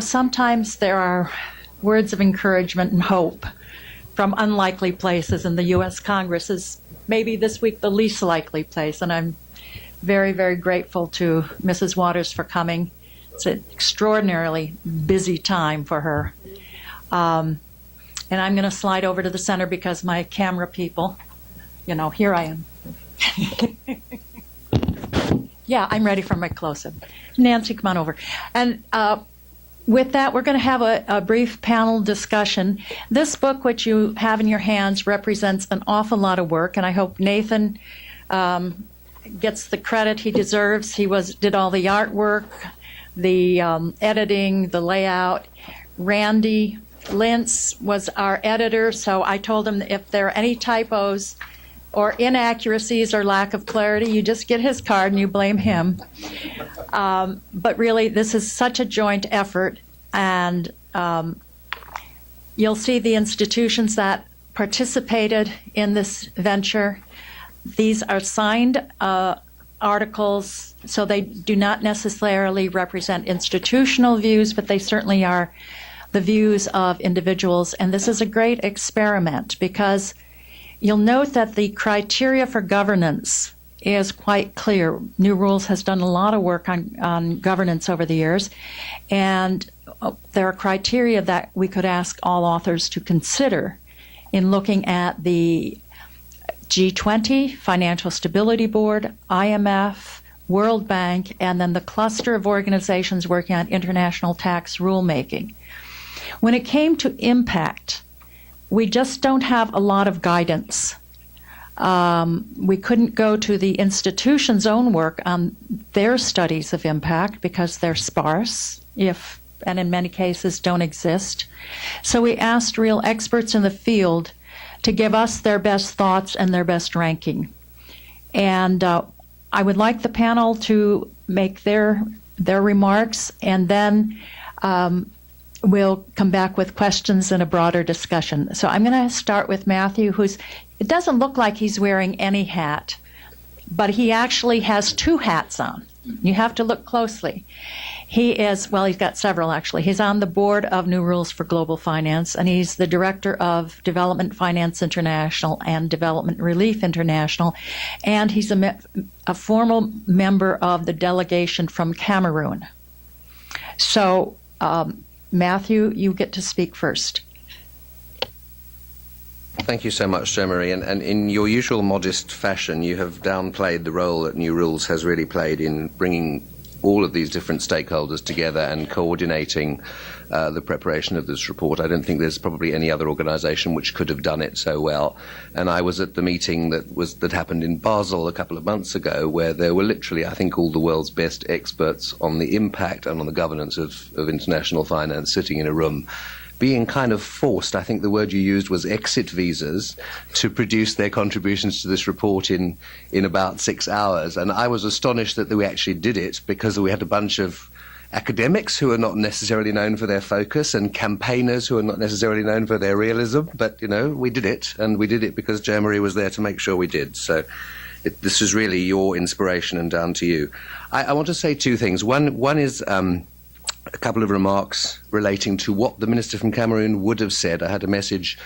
Sometimes there are words of encouragement and hope from unlikely places, and the U.S. Congress is maybe this week the least likely place, and I'm very, very grateful to Mrs. Waters for coming. It's an extraordinarily busy time for her. And I'm going to slide over to the center because my camera people, here I am. Yeah, I'm ready for my close-up. Nancy, come on over. And with that, we're going to have a brief panel discussion. This book, which you have in your hands, represents an awful lot of work, and I hope Nathan gets the credit he deserves. He did all the artwork, the editing, the layout. Randy Lintz was our editor, so I told him if there are any typos or inaccuracies or lack of clarity, you just get his card and you blame him. But really, this is such a joint effort, and you'll see the institutions that participated in this venture. These are signed articles, so they do not necessarily represent institutional views, but they certainly are the views of individuals. And this is a great experiment because you'll note that the criteria for governance is quite clear. New Rules has done a lot of work on governance over the years, and there are criteria that we could ask all authors to consider in looking at the G20, Financial Stability Board, IMF, World Bank, and then the cluster of organizations working on international tax rulemaking. When it came to impact, we just don't have a lot of guidance. We couldn't go to the institution's own work on their studies of impact because they're sparse, and in many cases don't exist. So we asked real experts in the field to give us their best thoughts and their best ranking. And I would like the panel to make their remarks, and then we'll come back with questions and a broader discussion. So I'm going to start with Matthew, it doesn't look like he's wearing any hat, but he actually has two hats on. You have to look closely. He's got several actually. He's on the board of New Rules for Global Finance, and he's the director of Development Finance International and Development Relief International, and he's a formal member of the delegation from Cameroon. So, Matthew, you get to speak first. Thank you so much, Jo Marie. And in your usual modest fashion, you have downplayed the role that New Rules has really played in bringing all of these different stakeholders together and coordinating the preparation of this report. I don't think there's probably any other organization which could have done it so well. And I was at the meeting that happened in Basel a couple of months ago, where there were literally, I think, all the world's best experts on the impact and on the governance of international finance sitting in a room, being kind of forced, I think the word you used was exit visas, to produce their contributions to this report in about 6 hours. And I was astonished that we actually did it, because we had a bunch of academics who are not necessarily known for their focus and campaigners who are not necessarily known for their realism. But, we did it, and we did it because Jo Marie was there to make sure we did. So this is really your inspiration and down to you. I want to say two things. One is a couple of remarks relating to what the Minister from Cameroon would have said. I had a message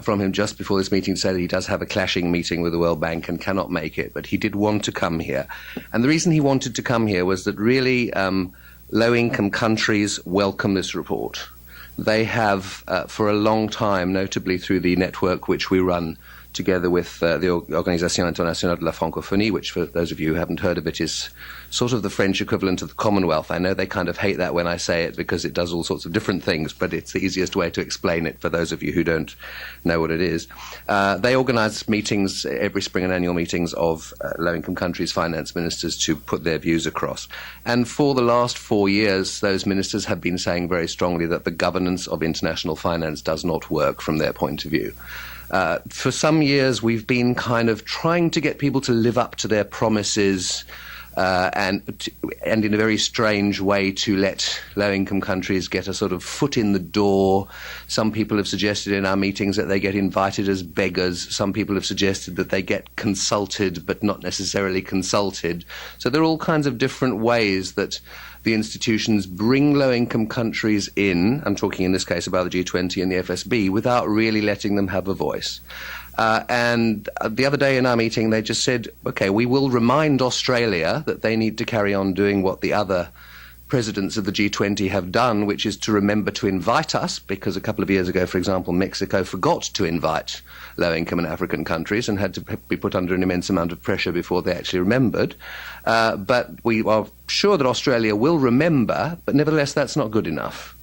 from him just before this meeting saying he does have a clashing meeting with the World Bank and cannot make it, but he did want to come here. And the reason he wanted to come here was that really low-income countries welcome this report. They have, for a long time, notably through the network which we run together with the Organisation Internationale de la Francophonie, which, for those of you who haven't heard of it, is sort of the French equivalent of the Commonwealth. I know they kind of hate that when I say it because it does all sorts of different things, but it's the easiest way to explain it for those of you who don't know what it is. They organise meetings every spring, and annual meetings of low-income countries' finance ministers to put their views across. And for the last 4 years, those ministers have been saying very strongly that the governance of international finance does not work from their point of view. For some years, we've been kind of trying to get people to live up to their promises and in a very strange way to let low-income countries get a sort of foot in the door. Some people have suggested in our meetings that they get invited as beggars. Some people have suggested that they get consulted but not necessarily consulted. So there are all kinds of different ways that the institutions bring low-income countries in, I'm talking in this case about the G20 and the FSB, without really letting them have a voice. And the other day in our meeting, they just said, OK, we will remind Australia that they need to carry on doing what the other presidents of the G20 have done, which is to remember to invite us, because a couple of years ago, for example, Mexico forgot to invite low-income and African countries and had to be put under an immense amount of pressure before they actually remembered. But we are sure that Australia will remember, but nevertheless, that's not good enough.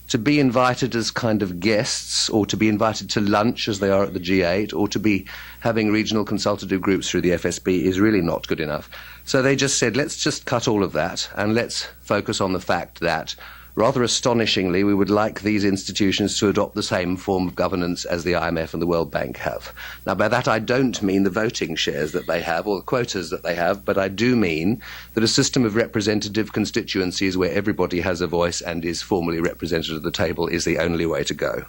To be invited as kind of guests, or to be invited to lunch as they are at the G8, or to be having regional consultative groups through the FSB is really not good enough. So they just said, let's just cut all of that and let's focus on the fact that, rather astonishingly, we would like these institutions to adopt the same form of governance as the IMF and the World Bank have. Now, by that I don't mean the voting shares that they have or the quotas that they have, but I do mean that a system of representative constituencies where everybody has a voice and is formally represented at the table is the only way to go.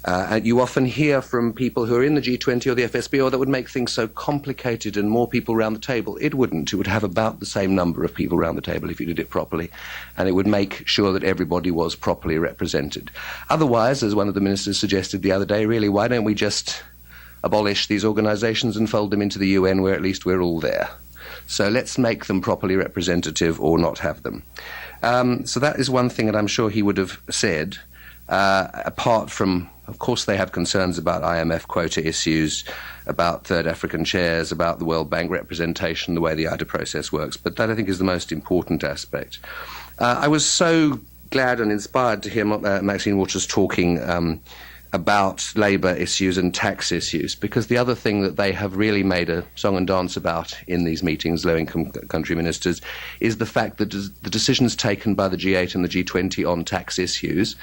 And you often hear from people who are in the G20 or the FSB, oh, that would make things so complicated and more people around the table. It wouldn't. It would have about the same number of people around the table if you did it properly, and it would make sure that everybody was properly represented. Otherwise, as one of the ministers suggested the other day, really, why don't we just abolish these organisations and fold them into the UN, where at least we're all there? So let's make them properly representative or not have them. So that is one thing that I'm sure he would have said, apart from, of course, they have concerns about IMF quota issues, about third African chairs, about the World Bank representation, the way the IDA process works. But that, I think, is the most important aspect. I was so glad and inspired to hear Maxine Waters talking about labour issues and tax issues, because the other thing that they have really made a song and dance about in these meetings, low-income country ministers, is the fact that the decisions taken by the G8 and the G20 on tax issues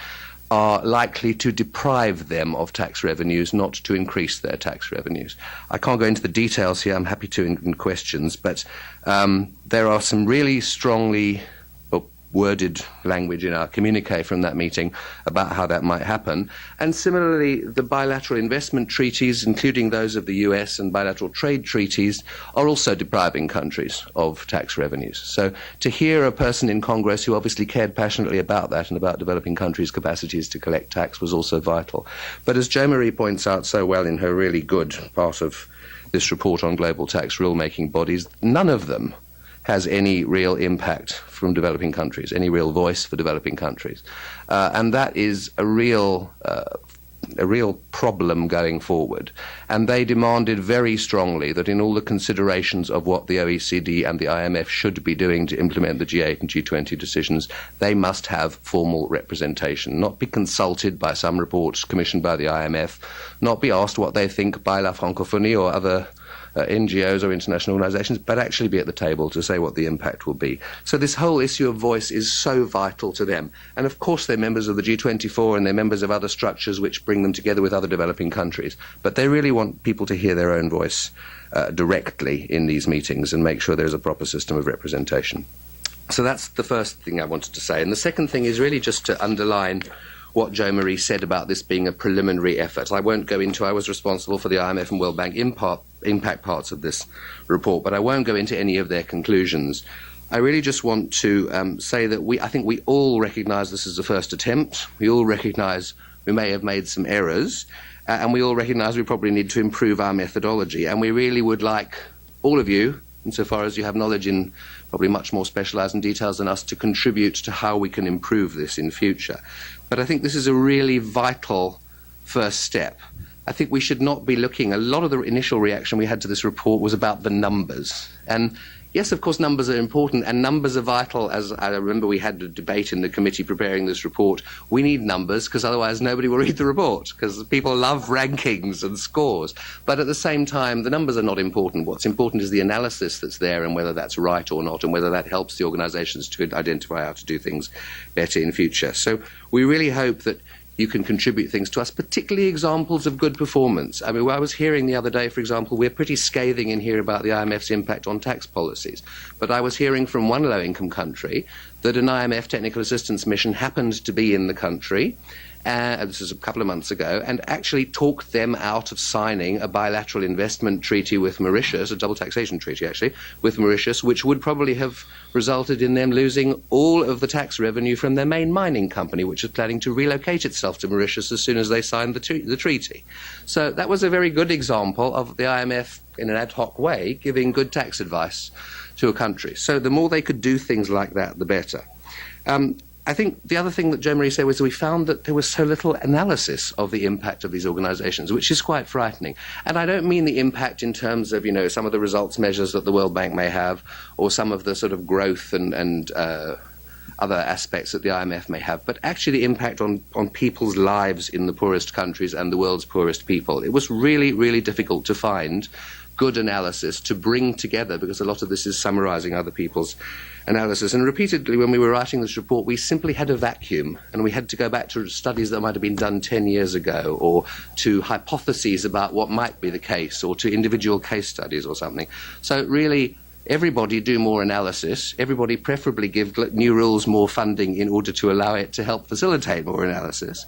are likely to deprive them of tax revenues, not to increase their tax revenues. I can't go into the details here, I'm happy to in questions, but there are some really strongly worded language in our communique from that meeting about how that might happen. And similarly, the bilateral investment treaties, including those of the US, and bilateral trade treaties, are also depriving countries of tax revenues. So to hear a person in Congress who obviously cared passionately about that and about developing countries' capacities to collect tax was also vital. But as Jo Marie points out so well in her really good part of this report on global tax rulemaking bodies, none of them has any real impact from developing countries, any real voice for developing countries. And that is a real problem going forward. And they demanded very strongly that in all the considerations of what the OECD and the IMF should be doing to implement the G8 and G20 decisions, they must have formal representation, not be consulted by some reports commissioned by the IMF, not be asked what they think by La Francophonie or other NGOs or international organisations, but actually be at the table to say what the impact will be. So this whole issue of voice is so vital to them. And of course they're members of the G24 and they're members of other structures which bring them together with other developing countries. But they really want people to hear their own voice directly in these meetings and make sure there's a proper system of representation. So that's the first thing I wanted to say. And the second thing is really just to underline what Jo Marie said about this being a preliminary effort. I won't go into, I was responsible for the IMF and World Bank impact parts of this report, but I won't go into any of their conclusions. I really just want to say that I think we all recognise this is the first attempt. We all recognise we may have made some errors, and we all recognise we probably need to improve our methodology. And we really would like all of you, insofar as you have knowledge in probably much more specialised in details than us, to contribute to how we can improve this in future. But I think this is a really vital first step. I think we should not be looking, a lot of the initial reaction we had to this report was about the numbers. And yes, of course, numbers are important, and numbers are vital. As I remember, we had a debate in the committee preparing this report. We need numbers, because otherwise nobody will read the report, because people love rankings and scores. But at the same time, the numbers are not important. What's important is the analysis that's there, and whether that's right or not, and whether that helps the organisations to identify how to do things better in future. So we really hope that you can contribute things to us, particularly examples of good performance. I mean, I was hearing the other day, for example, we're pretty scathing in here about the IMF's impact on tax policies. But I was hearing from one low-income country that an IMF technical assistance mission happened to be in the country, this was a couple of months ago, and actually talked them out of signing a bilateral investment treaty with Mauritius, a double taxation treaty actually, with Mauritius, which would probably have resulted in them losing all of the tax revenue from their main mining company, which was planning to relocate itself to Mauritius as soon as they signed the treaty. So that was a very good example of the IMF, in an ad hoc way, giving good tax advice to a country. So the more they could do things like that, the better. I think the other thing that Jo-Marie said was that we found that there was so little analysis of the impact of these organizations, which is quite frightening. And I don't mean the impact in terms of, some of the results measures that the World Bank may have, or some of the sort of growth and other aspects that the IMF may have, but actually the impact on people's lives in the poorest countries and the world's poorest people. It was really, really difficult to find good analysis to bring together, because a lot of this is summarizing other people's analysis. And repeatedly, when we were writing this report, we simply had a vacuum, and we had to go back to studies that might have been done 10 years ago, or to hypotheses about what might be the case, or to individual case studies or something. So really, everybody do more analysis. Everybody preferably give New Rules more funding in order to allow it to help facilitate more analysis.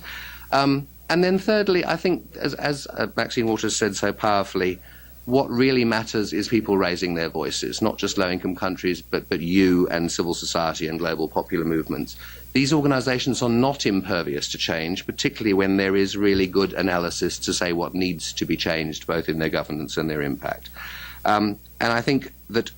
And then thirdly, I think, as Maxine Waters said so powerfully, what really matters is people raising their voices, not just low-income countries, but you and civil society and global popular movements. These organizations are not impervious to change, particularly when there is really good analysis to say what needs to be changed, both in their governance and their impact. And I think that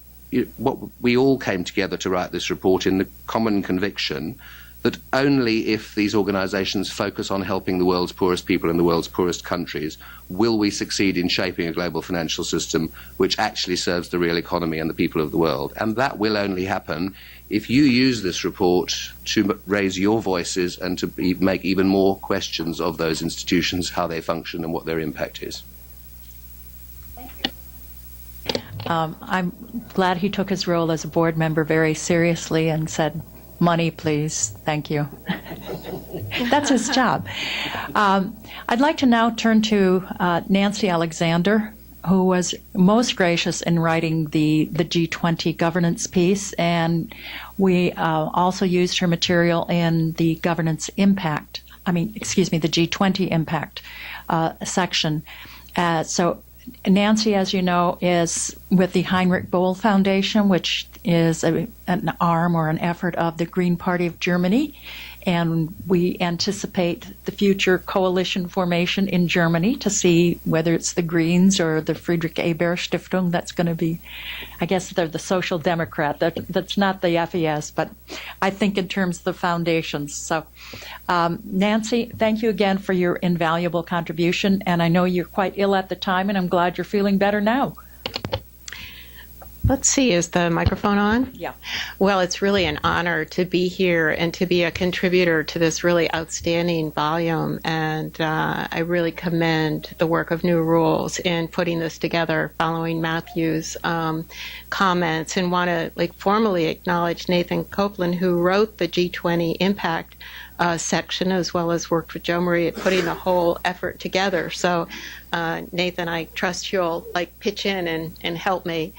what we all came together to write this report in the common conviction that only if these organizations focus on helping the world's poorest people in the world's poorest countries will we succeed in shaping a global financial system which actually serves the real economy and the people of the world. And that will only happen if you use this report to raise your voices and to make even more questions of those institutions, how they function and what their impact is. I'm glad he took his role as a board member very seriously and said, "Money, please. Thank you." That's his job. I'd like to now turn to Nancy Alexander, who was most gracious in writing the G20 governance piece, and we also used her material in the governance impact, the G20 impact section. So Nancy, as you know, is with the Heinrich Böll Foundation, which is an arm or an effort of the Green Party of Germany. And we anticipate the future coalition formation in Germany to see whether it's the Greens or the Friedrich Ebert Stiftung that's going to be, I guess they're the Social Democrat. That's not the FES, but I think in terms of the foundations. So, Nancy, thank you again for your invaluable contribution. And I know you're quite ill at the time, and I'm glad you're feeling better now. Let's see, is the microphone on? Yeah. Well, it's really an honor to be here and to be a contributor to this really outstanding volume. And I really commend the work of New Rules in putting this together following Matthew's comments, and want to formally acknowledge Nathan Copeland, who wrote the G20 Impact section, as well as worked with Jo-Marie at putting the whole effort together. So, Nathan, I trust you'll pitch in and help me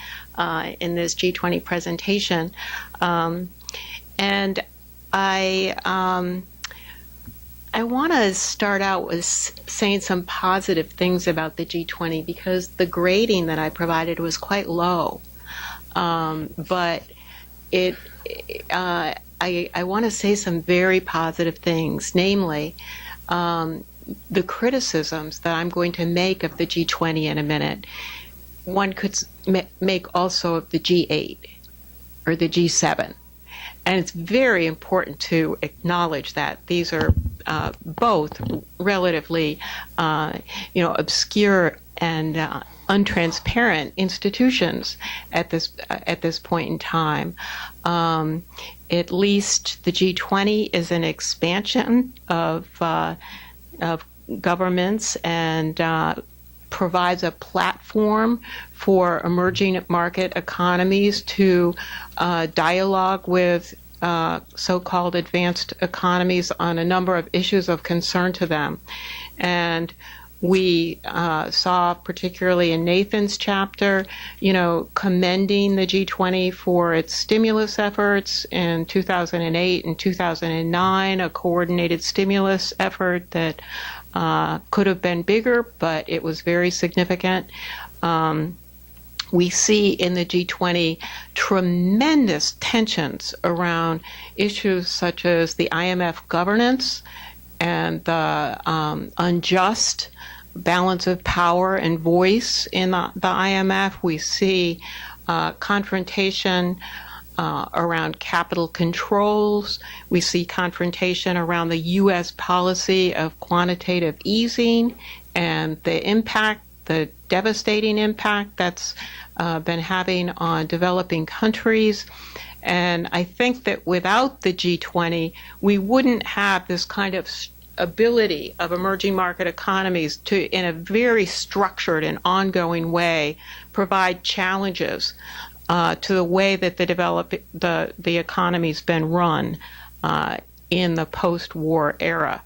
in this G20 presentation. And I want to start out with saying some positive things about the G20, because the grading that I provided was quite low. But I want to say some very positive things, namely the criticisms that I'm going to make of the G20 in a minute. One could make also of the G8 or the G7. And it's very important to acknowledge that these are both relatively, obscure and untransparent institutions at this point in time. At least the G20 is an expansion of governments and provides a platform for emerging market economies to dialogue with so-called advanced economies on a number of issues of concern to them. And we saw, particularly in Nathan's chapter, commending the G20 for its stimulus efforts in 2008 and 2009, a coordinated stimulus effort that could have been bigger, but it was very significant. We see in the G20 tremendous tensions around issues such as the IMF governance and the unjust balance of power and voice in the IMF. We see confrontation around capital controls. We see confrontation around the U.S. policy of quantitative easing and the devastating impact that's been having on developing countries. And I think that without the G20, we wouldn't have this kind of ability of emerging market economies to, in a very structured and ongoing way, provide challenges to the way that the economy's been run in the post-war era.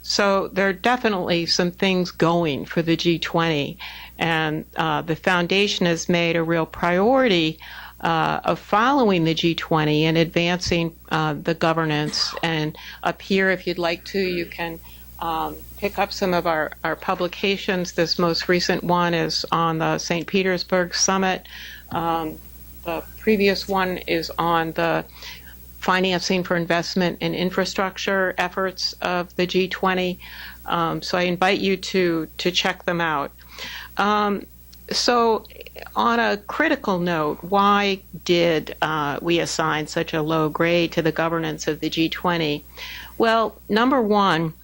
So there are definitely some things going for the G20, and the foundation has made a real priority of following the G20 and advancing the governance. And up here, if you'd like to, you can pick up some of our publications. This most recent one is on the St. Petersburg Summit. The previous one is on the financing for investment in infrastructure efforts of the G20. So I invite you to check them out. So on a critical note, why did we assign such a low grade to the governance of the G20? Well, number one,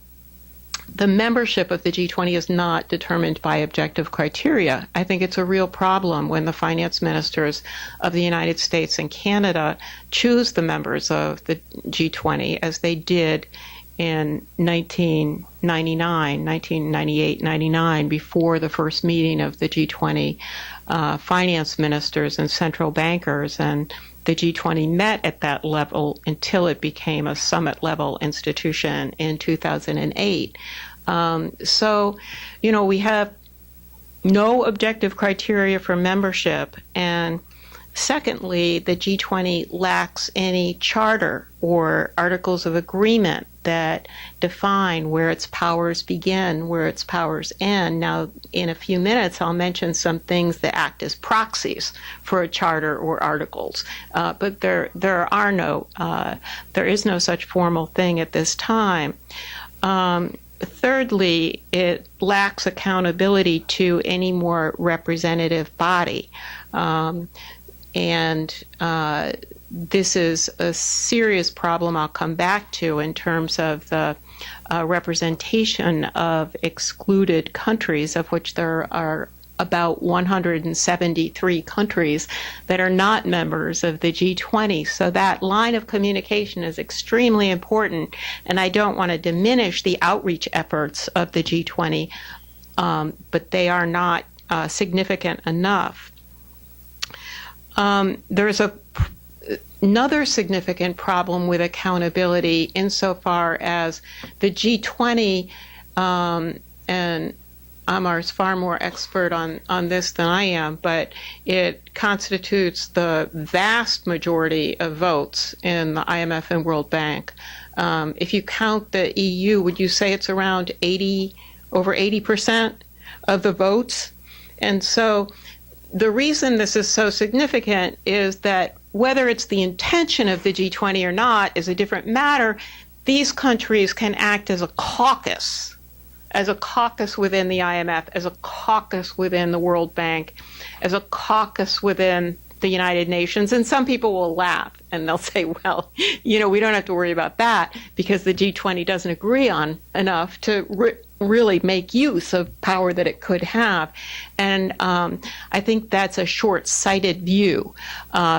the membership of the G20 is not determined by objective criteria. I think it's a real problem when the finance ministers of the United States and Canada choose the members of the G20 as they did in 1998, 99, before the first meeting of the G20 finance ministers and central bankers. And the G20 met at that level until it became a summit-level institution in 2008. So, we have no objective criteria for membership. And secondly, the G20 lacks any charter or articles of agreement that define where its powers begin, where its powers end. Now, in a few minutes, I'll mention some things that act as proxies for a charter or articles. But there is no such formal thing at this time. Thirdly, it lacks accountability to any more representative body. This is a serious problem I'll come back to in terms of the representation of excluded countries, of which there are about 173 countries that are not members of the G20. So that line of communication is extremely important, and I don't want to diminish the outreach efforts of the G20, but they are not significant enough. There's another significant problem with accountability insofar as the G20, and Amar's far more expert on this than I am, but it constitutes the vast majority of votes in the IMF and World Bank. If you count the EU, would you say it's around over 80% of the votes? And so the reason this is so significant is that whether it's the intention of the G20 or not is a different matter. These countries can act as a caucus within the IMF, as a caucus within the World Bank, as a caucus within the United Nations. And some people will laugh and they'll say, well, we don't have to worry about that because the G20 doesn't agree on enough to really make use of power that it could have. And I think that's a short-sighted view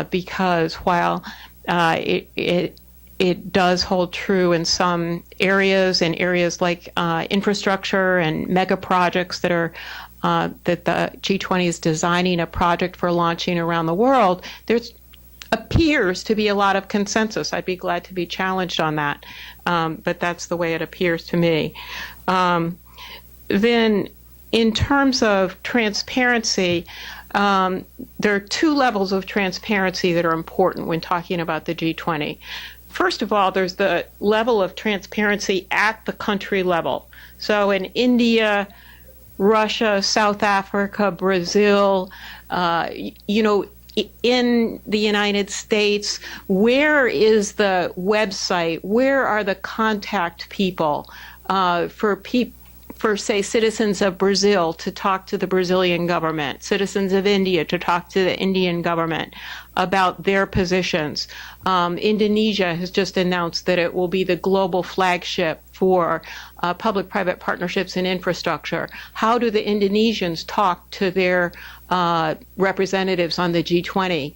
because while it does hold true in some areas, like infrastructure and mega projects that are that the G20 is designing a project for launching around the world. There's appears to be a lot of consensus. I'd be glad to be challenged on that, but that's the way it appears to me. Then, in terms of transparency, there are two levels of transparency that are important when talking about the G20. First of all, there's the level of transparency at the country level. So in India, Russia, South Africa, Brazil, in the United States, where is the website? Where are the contact people for, say, citizens of Brazil to talk to the Brazilian government, citizens of India to talk to the Indian government about their positions? Indonesia has just announced that it will be the global flagship for public-private partnerships in infrastructure. How do the Indonesians talk to their representatives on the G20?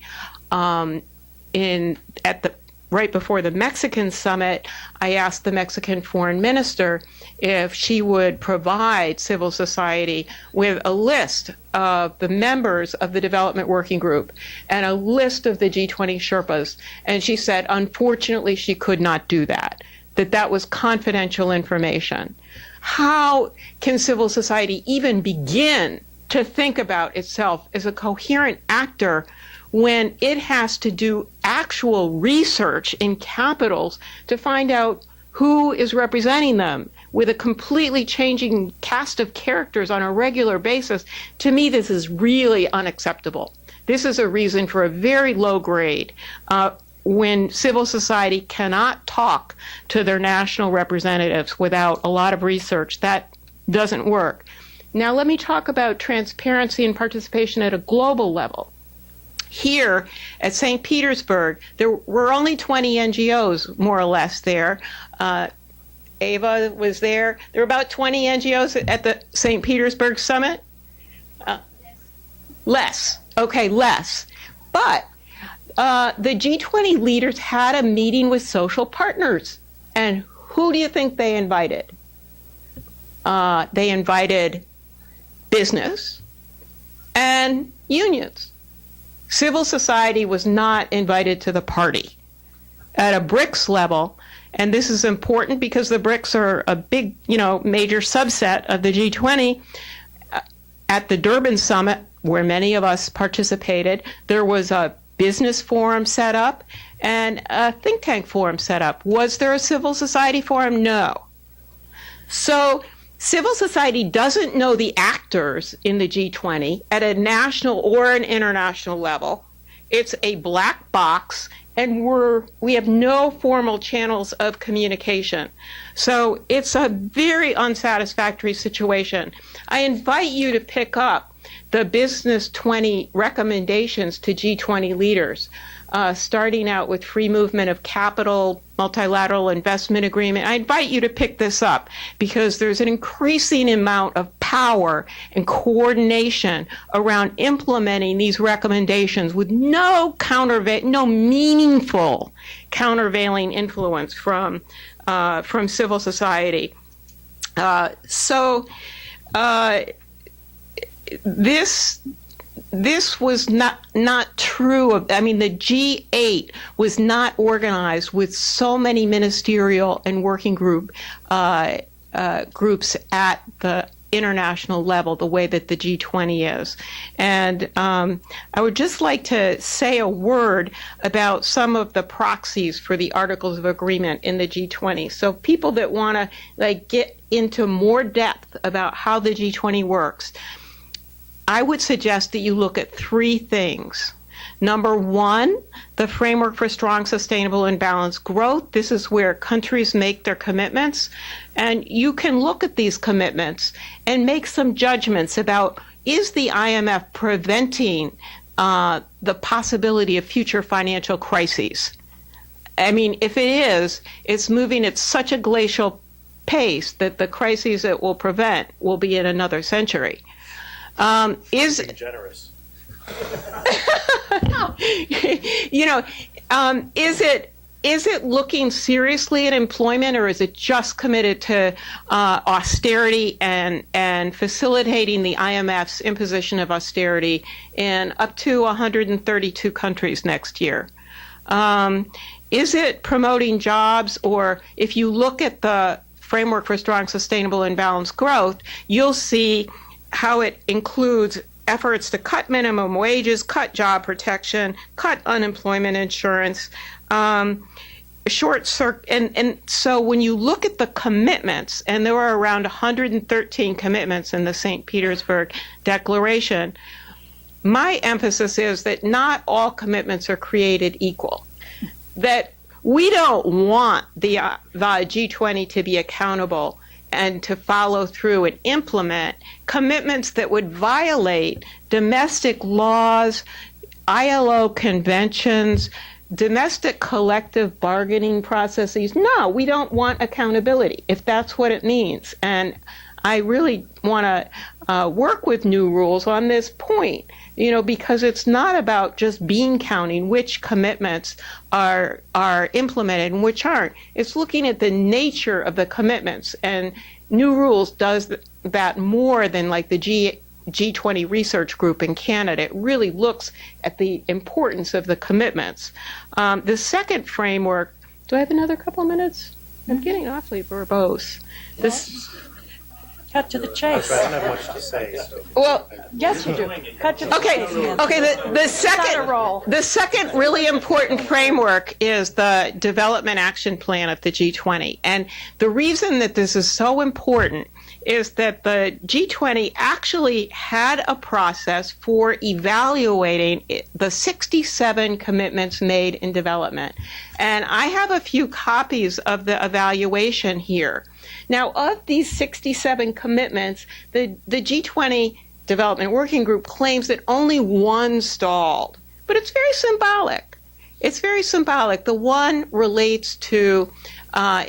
Right before the Mexican summit, I asked the Mexican foreign minister if she would provide civil society with a list of the members of the development working group and a list of the G20 Sherpas. And she said, unfortunately, she could not do that, that was confidential information. How can civil society even begin to think about itself as a coherent actor when it has to do actual research in capitals to find out who is representing them with a completely changing cast of characters on a regular basis? To me, this is really unacceptable. This is a reason for a very low grade when civil society cannot talk to their national representatives without a lot of research. That doesn't work. Now, let me talk about transparency and participation at a global level. Here at St. Petersburg, there were only 20 NGOs, more or less, there. Ava was there. There were about 20 NGOs at the St. Petersburg summit? Less. Okay, less. But the G20 leaders had a meeting with social partners. And who do you think they invited? They invited business and unions. Civil society was not invited to the party. At a BRICS level, and this is important because the BRICS are a big, major subset of the G20, at the Durban summit, where many of us participated, there was a business forum set up and a think tank forum set up. Was there a civil society forum? No. So civil society doesn't know the actors in the G20 at a national or an international level. It's a black box, and we have no formal channels of communication. So it's a very unsatisfactory situation. I invite you to pick up the Business 20 recommendations to G20 leaders, starting out with free movement of capital, multilateral investment agreement. I invite you to pick this up because there's an increasing amount of power and coordination around implementing these recommendations with no meaningful countervailing influence from civil society. This was not true. I mean, the G8 was not organized with so many ministerial and working groups at the international level the way that the G20 is. And I would just like to say a word about some of the proxies for the Articles of Agreement in the G20. So people that want to get into more depth about how the G20 works, I would suggest that you look at three things. Number one, the framework for strong, sustainable, and balanced growth. This is where countries make their commitments. And you can look at these commitments and make some judgments about, is the IMF preventing the possibility of future financial crises? I mean, if it is, it's moving at such a glacial pace that the crises it will prevent will be in another century. Is generous. Is it looking seriously at employment, or is it just committed to austerity and facilitating the IMF's imposition of austerity in up to 132 countries next year? Is it promoting jobs? Or if you look at the Framework for Strong, Sustainable, and Balanced Growth, you'll see how it includes efforts to cut minimum wages, cut job protection, cut unemployment insurance, and so when you look at the commitments, and there were around 113 commitments in the St. Petersburg Declaration, my emphasis is that not all commitments are created equal. That we don't want the G20 to be accountable and to follow through and implement commitments that would violate domestic laws, ILO conventions, domestic collective bargaining processes. No, we don't want accountability, if that's what it means. And I really want to work with New Rules on this point, because it's not about just bean counting which commitments are implemented and which aren't. It's looking at the nature of the commitments. And New Rules does that more than like the G20 research group in Canada. It really looks at the importance of the commitments. The second framework, do I have another couple of minutes? I'm getting awfully verbose. Cut to the chase. I don't have much to say. So. Well, Yes, you do. Cut to the okay. chase. Nancy. Okay. roll. The second really important framework is the Development Action Plan of the G20, and the reason that this is so important is that the G20 actually had a process for evaluating the 67 commitments made in development. And I have a few copies of the evaluation here. Now, of these 67 commitments, the G20 Development Working Group claims that only one stalled. But it's very symbolic. It's very symbolic. The one relates to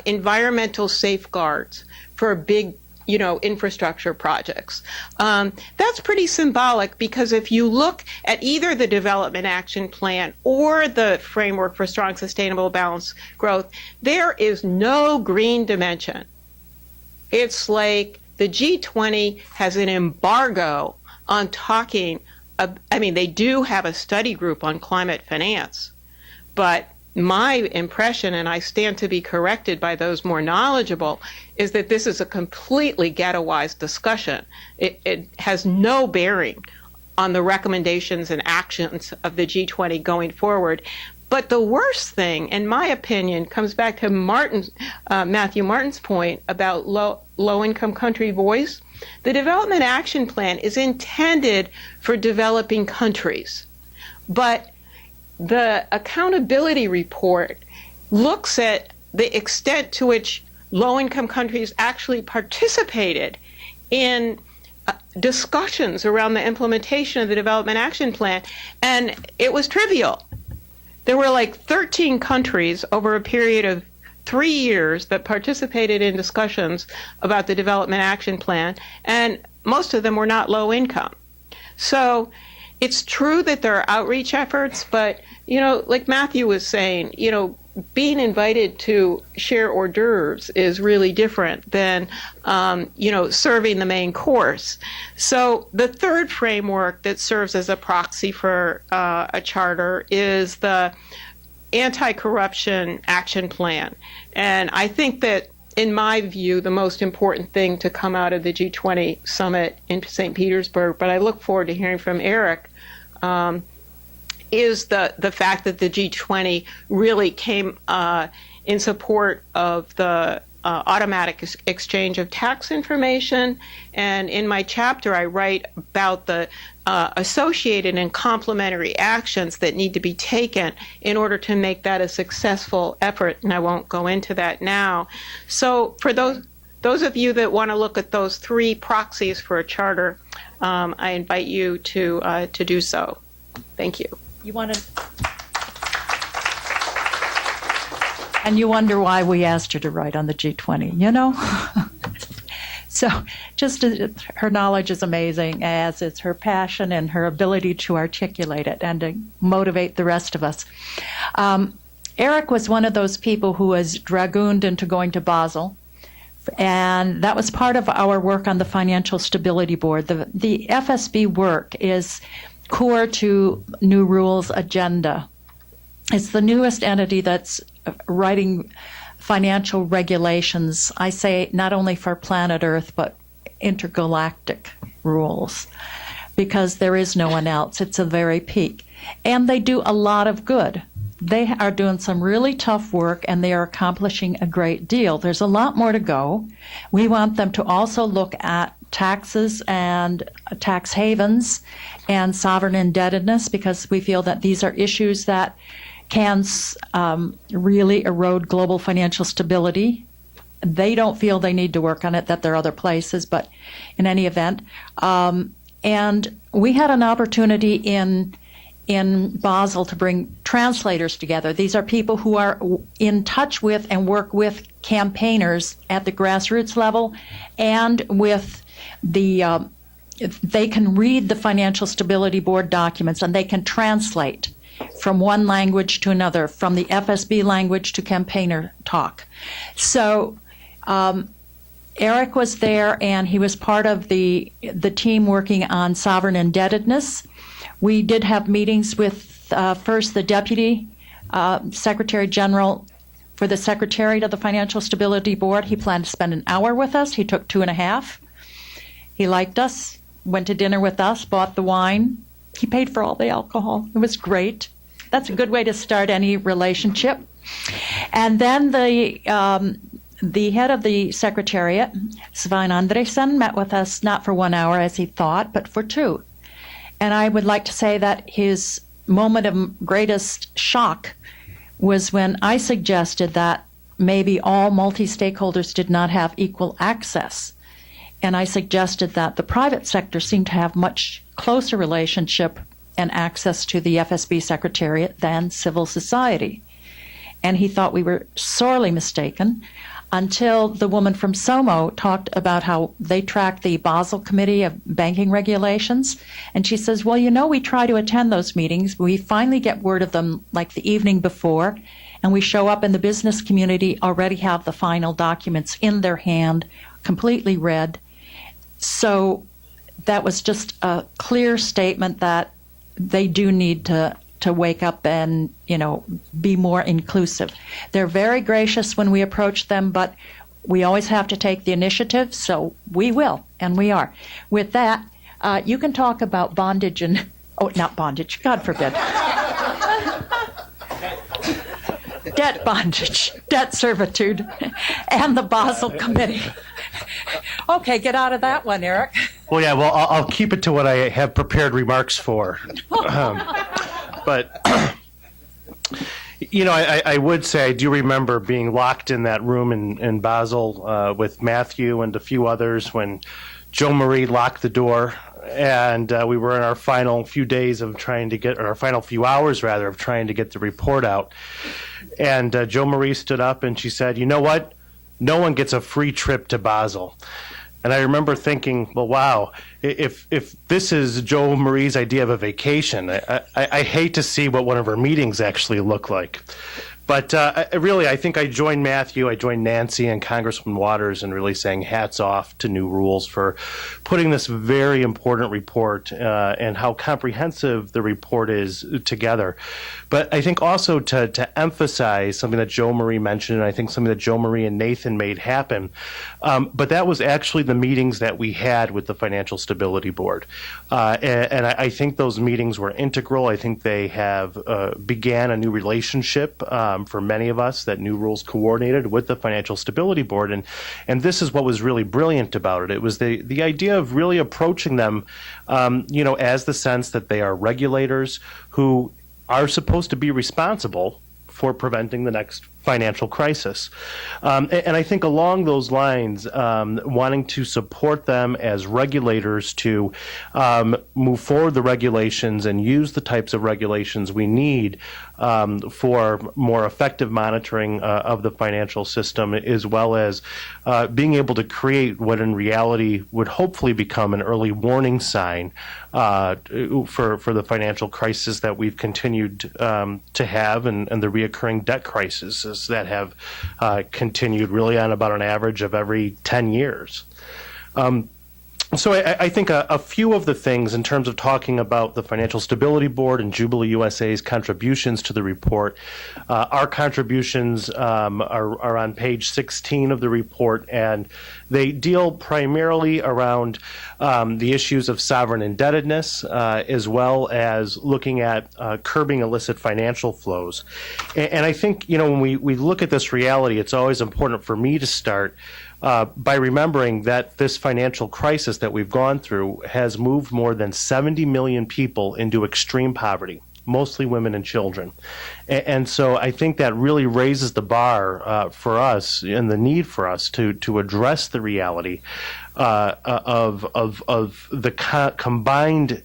environmental safeguards for big infrastructure projects. That's pretty symbolic because if you look at either the Development Action Plan or the Framework for Strong, Sustainable, Balanced Growth, there is no green dimension. It's like the G20 has an embargo on talking. They do have a study group on climate finance, but my impression, and I stand to be corrected by those more knowledgeable, is that this is a completely ghettoized discussion. It has no bearing on the recommendations and actions of the G20 going forward. But the worst thing, in my opinion, comes back to Matthew Martin's point about low-income country voice. The Development Action Plan is intended for developing countries, but the accountability report looks at the extent to which low-income countries actually participated in discussions around the implementation of the Development Action Plan, and it was trivial. There were like 13 countries over a period of 3 years that participated in discussions about the Development Action Plan, and most of them were not low income. So it's true that there are outreach efforts, but, like Matthew was saying, being invited to share hors d'oeuvres is really different than, serving the main course. So the third framework that serves as a proxy for a charter is the Anti-Corruption Action Plan. And I think that, in my view, the most important thing to come out of the G20 summit in St. Petersburg, but I look forward to hearing from Eric, is the fact that the G20 really came in support of the automatic exchange of tax information. And in my chapter, I write about the associated and complementary actions that need to be taken in order to make that a successful effort. And I won't go into that now. So for those of you that want to look at those three proxies for a charter, I invite you to do so. Thank you. You want to. And you wonder why we asked her to write on the G20, So her knowledge is amazing, as is her passion and her ability to articulate it and to motivate the rest of us. Eric was one of those people who was dragooned into going to Basel, and that was part of our work on the Financial Stability Board. The FSB work is core to New Rules agenda. It's the newest entity that's writing financial regulations, I say not only for planet Earth, but intergalactic rules, because there is no one else. It's a very peak. And they do a lot of good. They are doing some really tough work, and they are accomplishing a great deal. There's a lot more to go. We want them to also look at taxes and tax havens and sovereign indebtedness, because we feel that these are issues that can really erode global financial stability. They don't feel they need to work on it, that there are other places, but in any event. And we had an opportunity in Basel to bring translators together. These are people who are in touch with and work with campaigners at the grassroots level, and with they can read the Financial Stability Board documents, and they can translate from one language to another, from the FSB language to campaigner talk. So Eric was there, and he was part of the team working on sovereign indebtedness. We did have meetings with first the Deputy Secretary General for the Secretariat of the Financial Stability Board. He planned to spend an hour with us. He took 2.5. He liked us, went to dinner with us, bought the wine. He paid for all the alcohol. It was great. That's a good way to start any relationship. And then the head of the Secretariat, Svein Andresen, met with us not for 1 hour as he thought, but for 2. And I would like to say that his moment of greatest shock was when I suggested that maybe all multi-stakeholders did not have equal access. And I suggested that the private sector seemed to have much closer relationship and access to the FSB Secretariat than civil society. And he thought we were sorely mistaken, until the woman from SOMO talked about how they track the Basel Committee of Banking Regulations. And she says, well, we try to attend those meetings. We finally get word of them like the evening before, and we show up, and the business community already have the final documents in their hand, completely read. So that was just a clear statement that they do need to wake up and, be more inclusive. They're very gracious when we approach them, but we always have to take the initiative, so we will, and we are. With that, you can talk about bondage and, not bondage, God forbid. Debt bondage, debt servitude, and the Basel Committee. Okay, get out of that one, Eric. Well, yeah, I'll keep it to what I have prepared remarks for. But, I would say I do remember being locked in that room in Basel with Matthew and a few others when Jo Marie locked the door, and we were in our final few days of trying to get, or our final few hours, rather, of trying to get the report out. And Jo Marie stood up and she said, you know what? No one gets a free trip to Basel. And I remember thinking, well, wow, if this is Jo Marie's idea of a vacation, I hate to see what one of her meetings actually look like. But I think I joined Matthew, I joined Nancy and Congressman Waters in really saying hats off to New Rules for putting this very important report and how comprehensive the report is together. But I think also to emphasize something that Jo Marie mentioned, and I think something that Jo Marie and Nathan made happen, but that was actually the meetings that we had with the Financial Stability Board. And I think those meetings were integral. I think they have began a new relationship for many of us that New Rules coordinated with the Financial Stability Board. And this is what was really brilliant about it. It was the idea of really approaching them, as the sense that they are regulators who are supposed to be responsible for preventing the next financial crisis. And I think along those lines, wanting to support them as regulators to move forward the regulations and use the types of regulations we need for more effective monitoring of the financial system, as well as being able to create what in reality would hopefully become an early warning sign for the financial crisis that we've continued to have, and the reoccurring debt crises that have continued really on about an average of every 10 years. So I think a few of the things in terms of talking about the Financial Stability Board and Jubilee USA's contributions to the report. Our contributions are on page 16 of the report, and they deal primarily around the issues of sovereign indebtedness, as well as looking at curbing illicit financial flows. And I think, when we look at this reality, it's always important for me to start by remembering that this financial crisis that we've gone through has moved more than 70 million people into extreme poverty, mostly women and children. And so I think that really raises the bar for us and the need for us to address the reality of the combined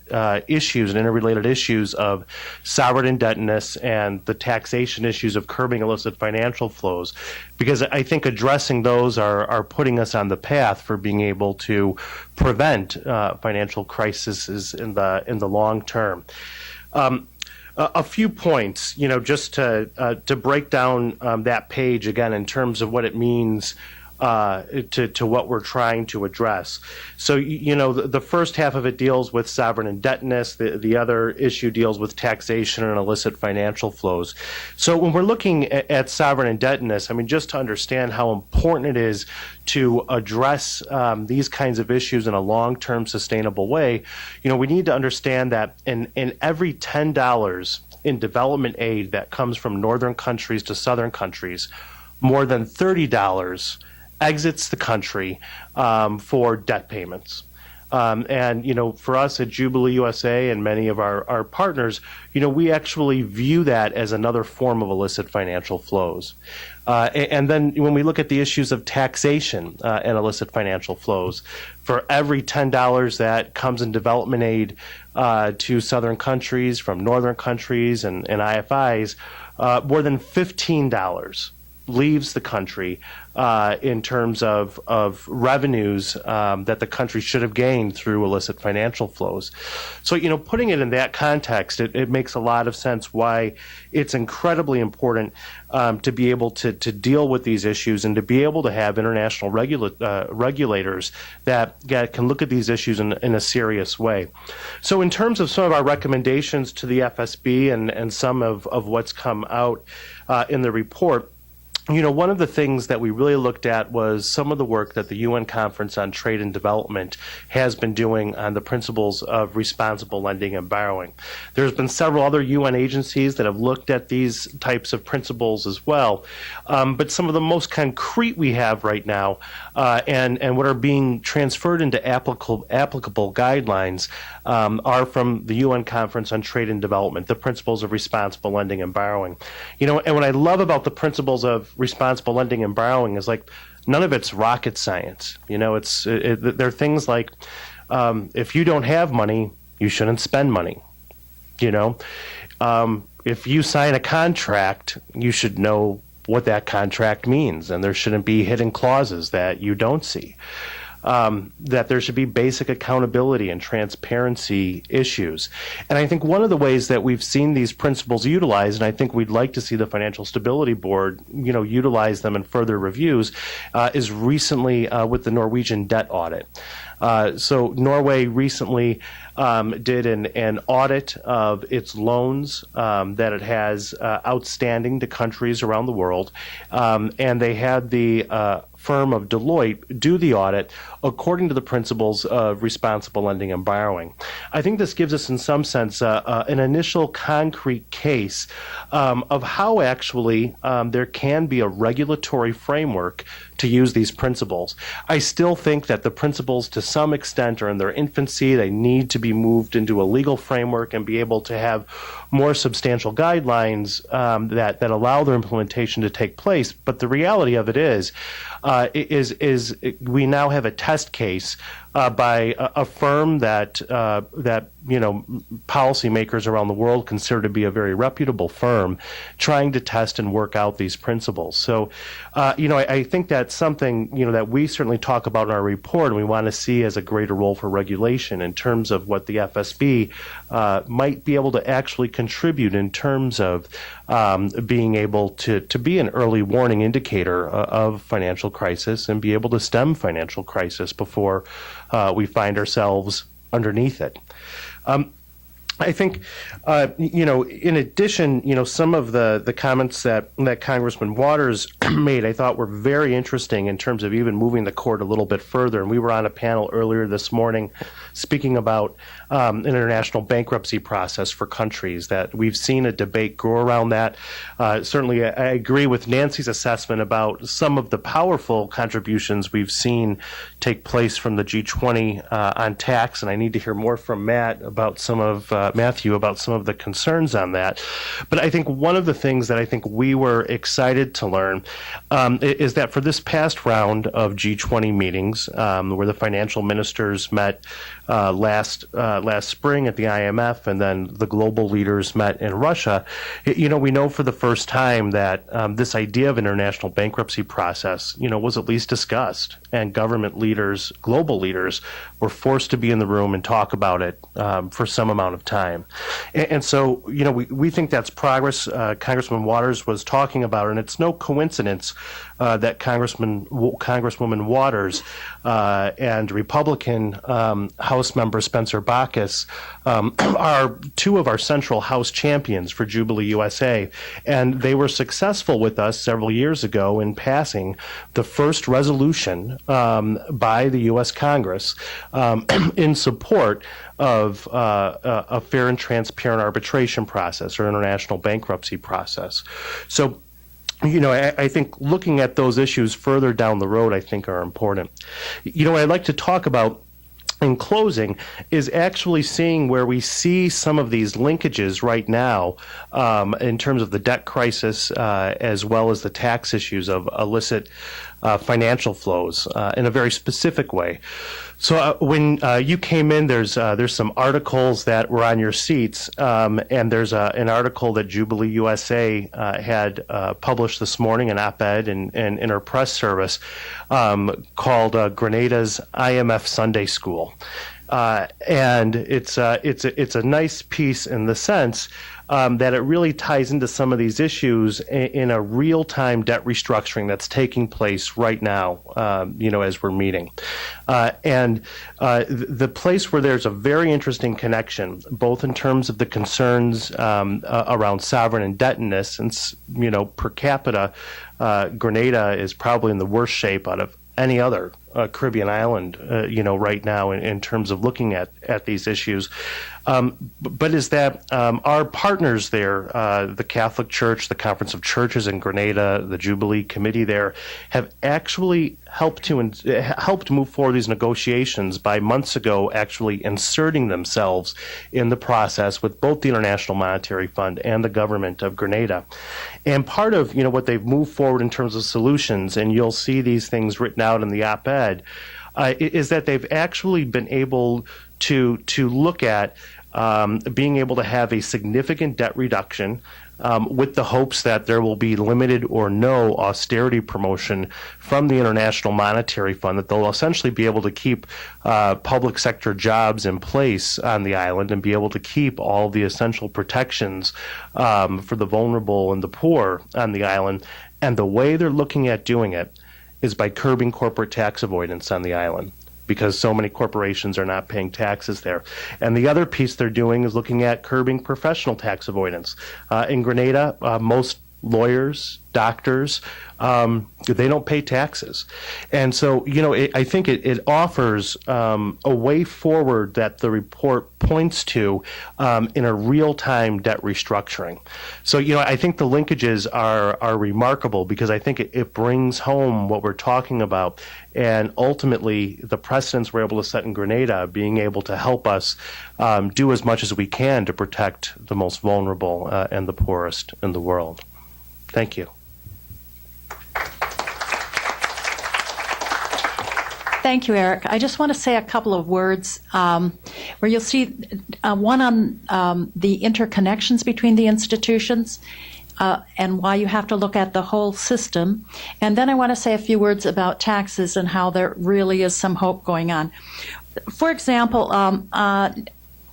issues and interrelated issues of sovereign indebtedness and the taxation issues of curbing illicit financial flows, because I think addressing those are putting us on the path for being able to prevent financial crises in the long term. A few points, just to break down that page again in terms of what it means to what we're trying to address. So, the first half of it deals with sovereign indebtedness. The other issue deals with taxation and illicit financial flows. So when we're looking at sovereign indebtedness, just to understand how important it is to address these kinds of issues in a long-term sustainable way, we need to understand that in every $10 in development aid that comes from northern countries to southern countries, more than $30 exits the country for debt payments. And for us at Jubilee USA and many of our partners, we actually view that as another form of illicit financial flows. And then when we look at the issues of taxation and illicit financial flows, for every $10 that comes in development aid to southern countries from northern countries and IFIs, more than $15 leaves the country in terms of revenues that the country should have gained through illicit financial flows. So, putting it in that context, it makes a lot of sense why it's incredibly important to be able to deal with these issues and to be able to have international regulators that can look at these issues in a serious way. So in terms of some of our recommendations to the FSB and some of what's come out in the report, one of the things that we really looked at was some of the work that the UN Conference on Trade and Development has been doing on the principles of responsible lending and borrowing. There's been several other UN agencies that have looked at these types of principles as well, but some of the most concrete we have right now and what are being transferred into applicable guidelines are from the UN Conference on Trade and Development, the principles of responsible lending and borrowing. And what I love about the principles of responsible lending and borrowing is none of it's rocket science. They're things like if you don't have money, you shouldn't spend money. If you sign a contract, you should know what that contract means, and there shouldn't be hidden clauses that you don't see. That there should be basic accountability and transparency issues. And I think one of the ways that we've seen these principles utilized, and I think we'd like to see the Financial Stability Board, utilize them in further reviews, is recently with the Norwegian debt audit. So Norway recently did an audit of its loans that it has outstanding to countries around the world, and they had the firm of Deloitte do the audit according to the principles of responsible lending and borrowing. I think this gives us, in some sense, an initial concrete case of how actually there can be a regulatory framework to use these principles. I still think that the principles, to some extent, are in their infancy. They need to be moved into a legal framework and be able to have more substantial guidelines that allow their implementation to take place. But the reality of it is we now have a test case by a firm that policymakers around the world consider to be a very reputable firm, trying to test and work out these principles. So, I think that's something that we certainly talk about in our report, and we want to see as a greater role for regulation in terms of what the FSB might be able to actually contribute in terms of being able to be an early warning indicator of financial crisis and be able to stem financial crisis before we find ourselves underneath it. I think, in addition, some of the comments that Congressman Waters made, I thought were very interesting in terms of even moving the court a little bit further. And we were on a panel earlier this morning speaking about an international bankruptcy process for countries, that we've seen a debate grow around that. Certainly, I agree with Nancy's assessment about some of the powerful contributions we've seen take place from the G20 on tax, and I need to hear more from Matthew about some of the concerns on that. But I think one of the things that I think we were excited to learn is that for this past round of G20 meetings, where the financial ministers met last spring at the IMF, and then the global leaders met in Russia, we know for the first time that this idea of international bankruptcy process, was at least discussed, and government leaders, global leaders, were forced to be in the room and talk about it for some amount of time. And so, we think that's progress. Congressman Waters was talking about it, and it's no coincidence that Congresswoman Waters and Republican House member Spencer Baucus are two of our Central House champions for Jubilee USA, and they were successful with us several years ago in passing the first resolution by the U.S. Congress in support of a fair and transparent arbitration process or international bankruptcy process. So, I think looking at those issues further down the road, I think are important. What I'd like to talk about in closing is actually seeing where we see some of these linkages right now in terms of the debt crisis as well as the tax issues of illicit financial flows in a very specific way. So when you came in, there's some articles that were on your seats, and there's an article that Jubilee USA had published this morning, an op-ed in our press service called Grenada's IMF Sunday School. And it's a nice piece in the sense that it really ties into some of these issues in a real-time debt restructuring that's taking place right now, as we're meeting. And the place where there's a very interesting connection, both in terms of the concerns around sovereign indebtedness, and, per capita, Grenada is probably in the worst shape out of any other Caribbean island, right now in terms of looking at these issues. But is that our partners there, the Catholic Church, the Conference of Churches in Grenada, the Jubilee Committee there, have actually helped move forward these negotiations by months ago actually inserting themselves in the process with both the International Monetary Fund and the government of Grenada. And part of what they've moved forward in terms of solutions, and you'll see these things written out in the op-ed, is that they've actually been able to look at being able to have a significant debt reduction with the hopes that there will be limited or no austerity promotion from the International Monetary Fund, that they'll essentially be able to keep public sector jobs in place on the island and be able to keep all the essential protections for the vulnerable and the poor on the island. And the way they're looking at doing it is by curbing corporate tax avoidance on the island, because so many corporations are not paying taxes there. And the other piece they're doing is looking at curbing professional tax avoidance. In Grenada, most lawyers, doctors, they don't pay taxes. And so, I think it offers a way forward that the report points to in a real-time debt restructuring. So, I think the linkages are remarkable, because I think it brings home what we're talking about, and ultimately the precedents we're able to set in Grenada being able to help us do as much as we can to protect the most vulnerable and the poorest in the world. Thank you. Thank you, Eric. I just want to say a couple of words where you'll see one on the interconnections between the institutions and why you have to look at the whole system. And then I want to say a few words about taxes and how there really is some hope going on. For example,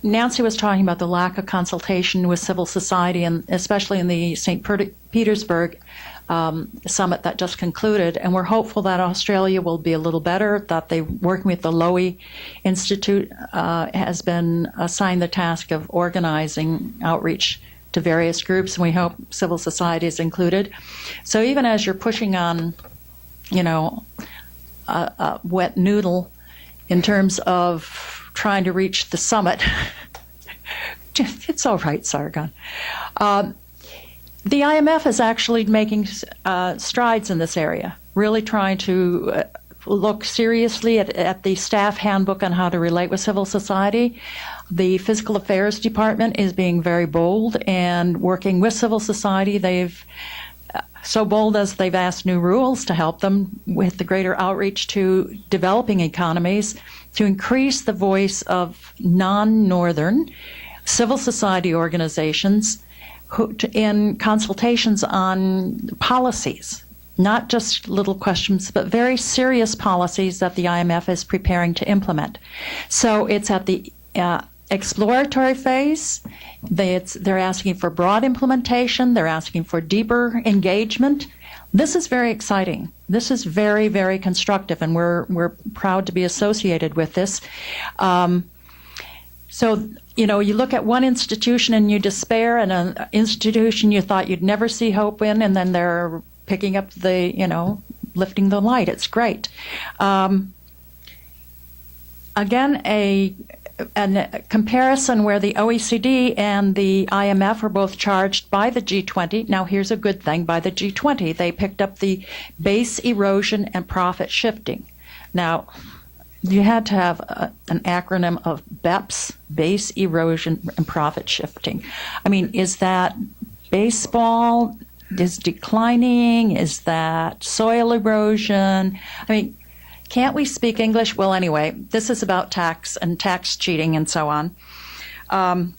Nancy was talking about the lack of consultation with civil society, and especially in the St. Petersburg summit that just concluded. And we're hopeful that Australia will be a little better, that they, working with the Lowy Institute, has been assigned the task of organizing outreach to various groups, and we hope civil society is included. So even as you're pushing on, a wet noodle in terms of trying to reach the summit, it's all right, Sargon. The IMF is actually making strides in this area, really trying to look seriously at the staff handbook on how to relate with civil society. The Physical Affairs Department is being very bold and working with civil society. They've so bold as they've asked New Rules to help them with the greater outreach to developing economies to increase the voice of non-Northern civil society organizations in consultations on policies, not just little questions, but very serious policies that the IMF is preparing to implement. So it's at the exploratory phase. They're asking for broad implementation. They're asking for deeper engagement. This is very exciting. This is very, very constructive, and we're proud to be associated with this. So, you look at one institution and you despair, and an institution you thought you'd never see hope in, and then they're picking up lifting the light. It's great. Again, a comparison where the OECD and the IMF are both charged by the G20. Now, here's a good thing. By the G20, they picked up the base erosion and profit shifting. Now, you had to have an acronym of BEPS, base erosion and profit shifting. I mean, is that baseball is declining? Is that soil erosion? I mean, can't we speak English? Well, anyway, this is about tax and tax cheating and so on. And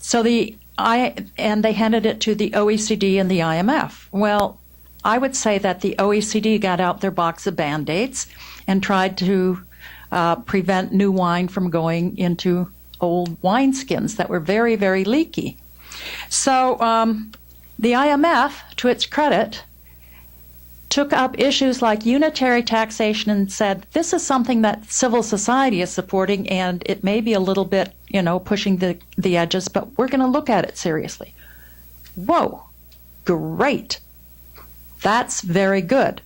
they handed it to the OECD and the IMF. Well, I would say that the OECD got out their box of Band-Aids and tried to prevent new wine from going into old wineskins that were very, very leaky. So the IMF, to its credit, took up issues like unitary taxation and said, this is something that civil society is supporting, and it may be a little bit, pushing the edges, but we're going to look at it seriously. Whoa, great. That's very good.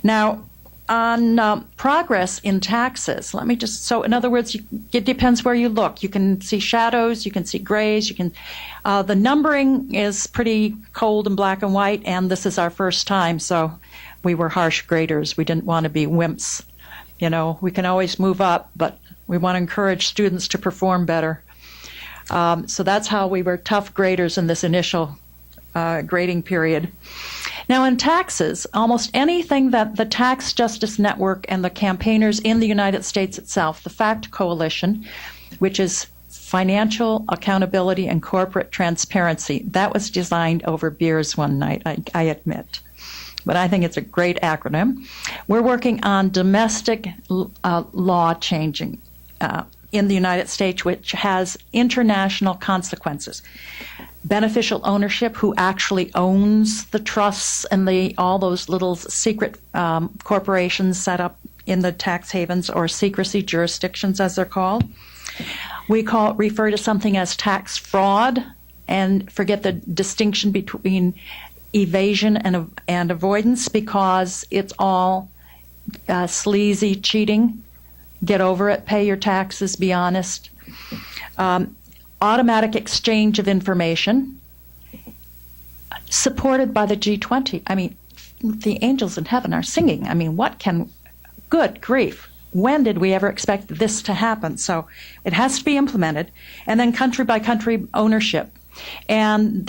Now, on progress in taxes, so in other words, it depends where you look. You can see shadows, you can see grays, the numbering is pretty cold and black and white, and this is our first time, so we were harsh graders. We didn't want to be wimps. We can always move up, but we want to encourage students to perform better. So that's how we were tough graders in this initial grading period. Now, in taxes, almost anything that the Tax Justice Network and the campaigners in the United States itself, the FACT Coalition, which is Financial Accountability and Corporate Transparency, that was designed over beers one night, I admit. But I think it's a great acronym. We're working on domestic law changing in the United States, which has international consequences. Beneficial ownership, who actually owns the trusts and all those little secret corporations set up in the tax havens, or secrecy jurisdictions as they're called. We refer to something as tax fraud, and forget the distinction between evasion and avoidance, because it's all sleazy cheating. Get over it, pay your taxes, be honest. Automatic exchange of information, supported by the G20. I mean, the angels in heaven are singing. I mean, good grief. When did we ever expect this to happen? So it has to be implemented. And then country by country ownership. And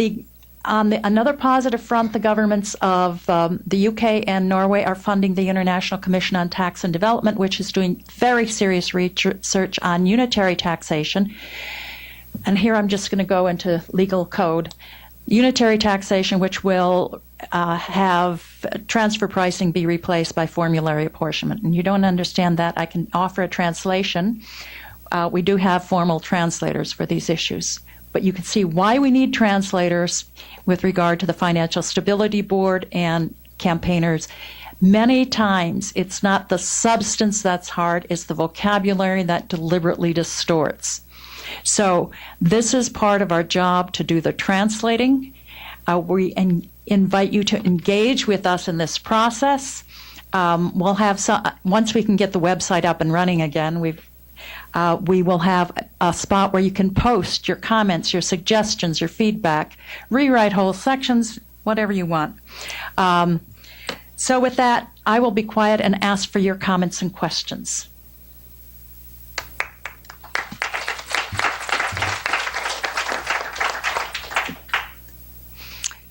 another positive front, the governments of the UK and Norway are funding the International Commission on Tax and Development, which is doing very serious research on unitary taxation. And here I'm just going to go into legal code. Unitary taxation, which will have transfer pricing be replaced by formulary apportionment. And you don't understand that, I can offer a translation. we do have formal translators for these issues. But you can see why we need translators with regard to the Financial Stability Board and campaigners. Many times it's not the substance that's hard, it's the vocabulary that deliberately distorts. So this is part of our job to do the translating. We invite you to engage with us in this process. We'll have some, once we can get the website up and running again, we will have a spot where you can post your comments, your suggestions, your feedback, rewrite whole sections, whatever you want. So with that, I will be quiet and ask for your comments and questions.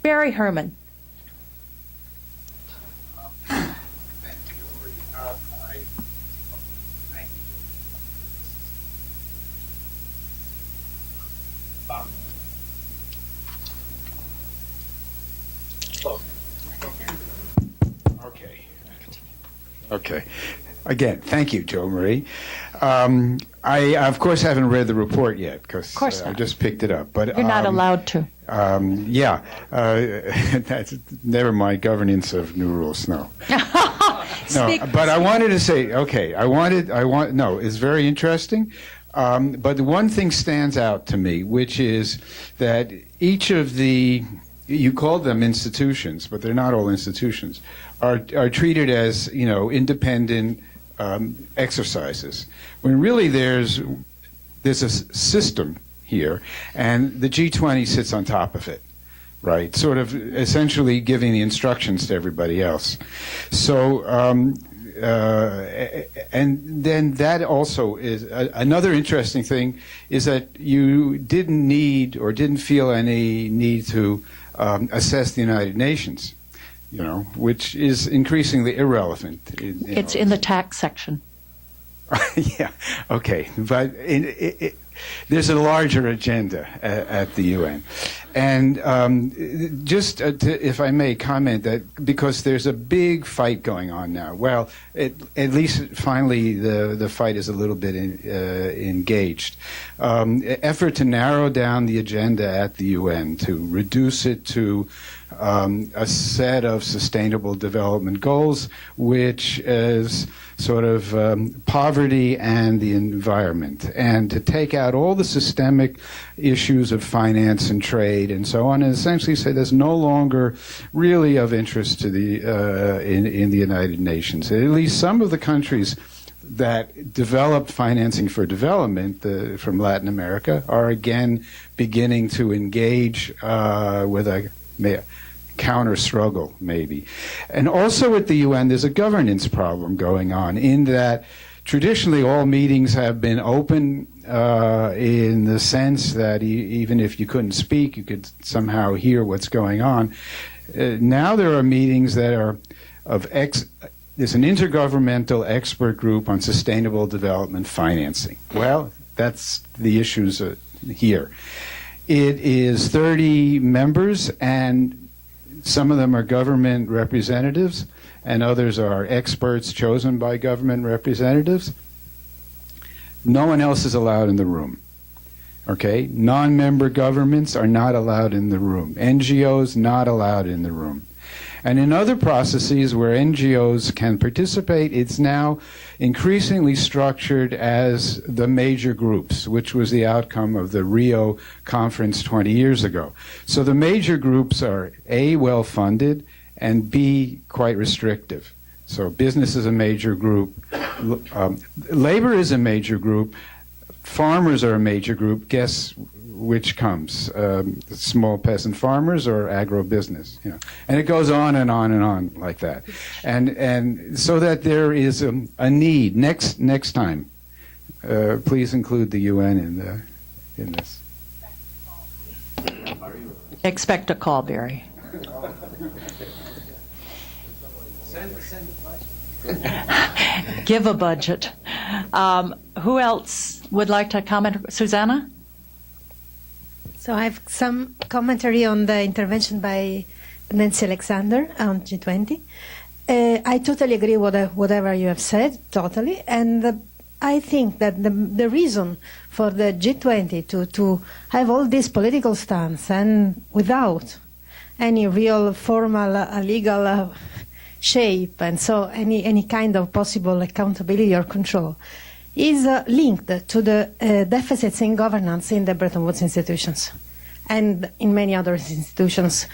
Barry Herman. Okay. Again, thank you, Jo Marie. I, of course, haven't read the report yet because I just picked it up. But You're not allowed to. Yeah. That's, never mind governance of new rules. No. No. But I wanted to say, okay. No. It's very interesting. But one thing stands out to me, which is that each of the, you called them institutions, but they're not all institutions, are treated as, independent exercises, when really there's a system here, and the G20 sits on top of it, right? Sort of essentially giving the instructions to everybody else. So, and then that also is another interesting thing, is that you didn't need or didn't feel any need to assess the United Nations, which is increasingly irrelevant. It's in the tax section. Yeah, okay. But there's a larger agenda at the UN. And just if I may comment that, because there's a big fight going on now. Well, at least finally the fight is a little bit engaged. Effort to narrow down the agenda at the UN, to reduce it to a set of sustainable development goals, which is sort of poverty and the environment, and to take out all the systemic issues of finance and trade and so on, and essentially say that's no longer really of interest to the in the United Nations. At least some of the countries that developed financing for development from Latin America are again beginning to engage with a counter struggle, maybe. And also at the UN, there's a governance problem going on, in that traditionally all meetings have been open in the sense that even if you couldn't speak, you could somehow hear what's going on. Now there are meetings that are there's an intergovernmental expert group on sustainable development financing. Well, that's the issues here. It is 30 members, and some of them are government representatives, and others are experts chosen by government representatives. No one else is allowed in the room. Okay? Non-member governments are not allowed in the room. NGOs not allowed in the room. And in other processes where NGOs can participate, it's now increasingly structured as the major groups, which was the outcome of the Rio conference 20 years ago. So the major groups are A, well-funded, and B, quite restrictive. So business is a major group. Labor is a major group. Farmers are a major group. Guess which comes? Small peasant farmers or agribusiness? And it goes on and on and on like that. And so that there is a need. Next time, please include the UN in this. Expect a call, Barry. Give a budget. Who else would like to comment? Susanna? So I have some commentary on the intervention by Nancy Alexander on G20. I totally agree with whatever you have said, totally. And I think that the reason for the G20 to have all this political stance and without any real formal legal shape and so any kind of possible accountability or control is linked to the deficits in governance in the Bretton Woods institutions and in many other institutions.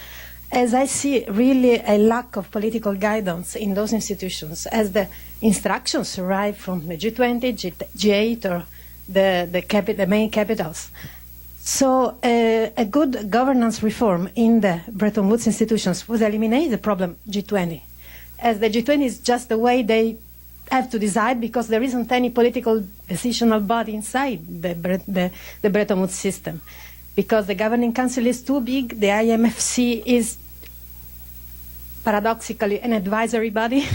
As I see really a lack of political guidance in those institutions, as the instructions arrive from the G20, G8, or the main capitals. So a good governance reform in the Bretton Woods institutions would eliminate the problem G20, as the G20 is just the way they have to decide because there isn't any political decisional body inside the Bretton Woods system. Because the Governing Council is too big, the IMFC is paradoxically an advisory body,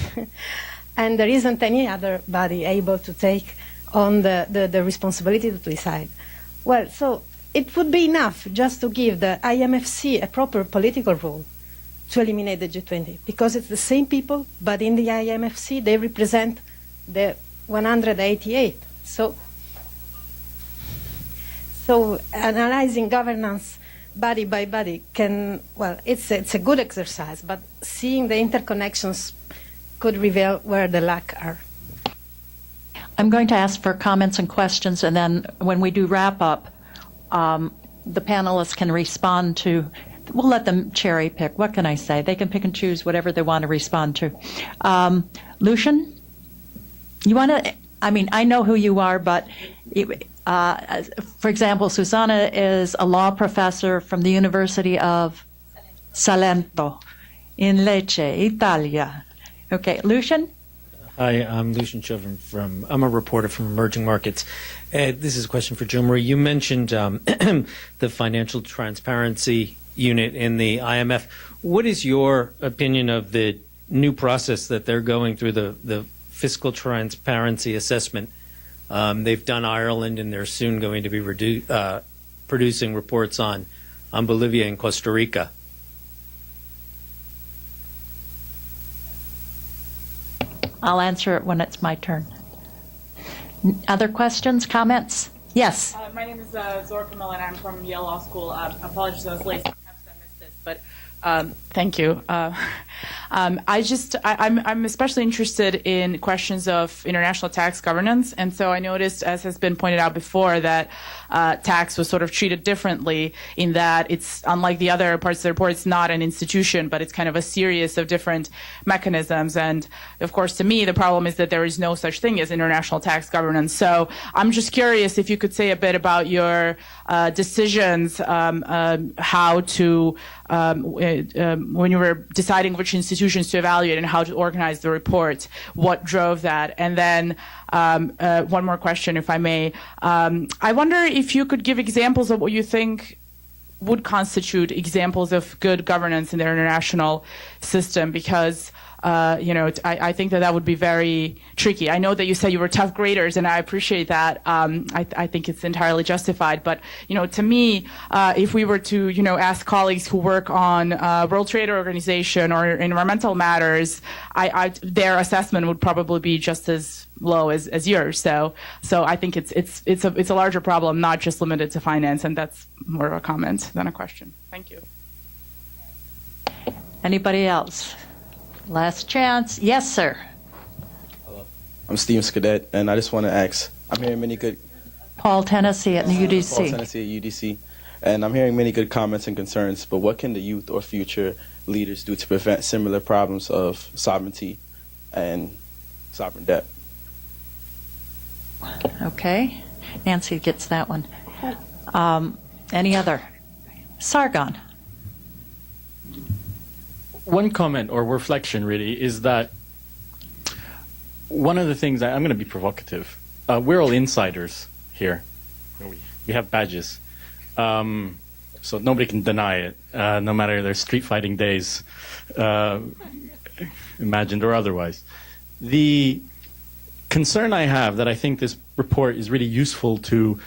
and there isn't any other body able to take on the responsibility to decide. Well, so it would be enough just to give the IMFC a proper political role to eliminate the G20, because it's the same people, but in the IMFC they represent the 188. So analyzing governance body by body it's a good exercise, but seeing the interconnections could reveal where the lack are. I'm going to ask for comments and questions, and then when we do wrap up, the panelists can respond to. We'll let them cherry pick. What can I say? They can pick and choose whatever they want to respond to. Lucian, you want to? I mean, I know who you are, but for example, Susanna is a law professor from the University of Salento in Lecce, Italia. Okay, Lucian? Hi, I'm Lucian Chauvin I'm a reporter from Emerging Markets. This is a question for Jo Marie. You mentioned the financial transparency unit in the IMF. What is your opinion of the new process that they're going through, the fiscal transparency assessment? They've done Ireland, and they're soon going to be producing reports on Bolivia and Costa Rica. I'll answer it when it's my turn. Other questions, comments? Yes. My name is Zora Camilla, and I'm from Yale Law School. Apologies, I was late. Perhaps I missed this, but thank you. I'm especially interested in questions of international tax governance, and so I noticed, as has been pointed out before, that tax was sort of treated differently in that it's, unlike the other parts of the report, it's not an institution, but it's kind of a series of different mechanisms. And of course, to me, the problem is that there is no such thing as international tax governance. So I'm just curious if you could say a bit about your decisions, how to, when you were deciding which institutions to evaluate and how to organize the report, what drove that? And then one more question, if I may. I wonder if you could give examples of what you think would constitute examples of good governance in the international system, because I think that would be very tricky. I know that you said you were tough graders, and I appreciate that. I think it's entirely justified. But, to me, if we were to, ask colleagues who work on World Trade Organization or environmental matters, their assessment would probably be just as low as yours. So I think it's a larger problem, not just limited to finance, and that's more of a comment than a question. Thank you. Anybody else? Last chance. Yes, sir. Hello. I'm Steve Scadet, and I just want to ask, I'm hearing many good... Paul Tennessee at the UDC. Paul Tennessee at UDC. And I'm hearing many good comments and concerns, but what can the youth or future leaders do to prevent similar problems of sovereignty and sovereign debt? Okay. Nancy gets that one. Any other? Sargon. One comment or reflection, really, is that one of the things, I'm going to be provocative, we're all insiders here. We have badges. So nobody can deny it, no matter their street fighting days, imagined or otherwise. The concern I have, that I think this report is really useful to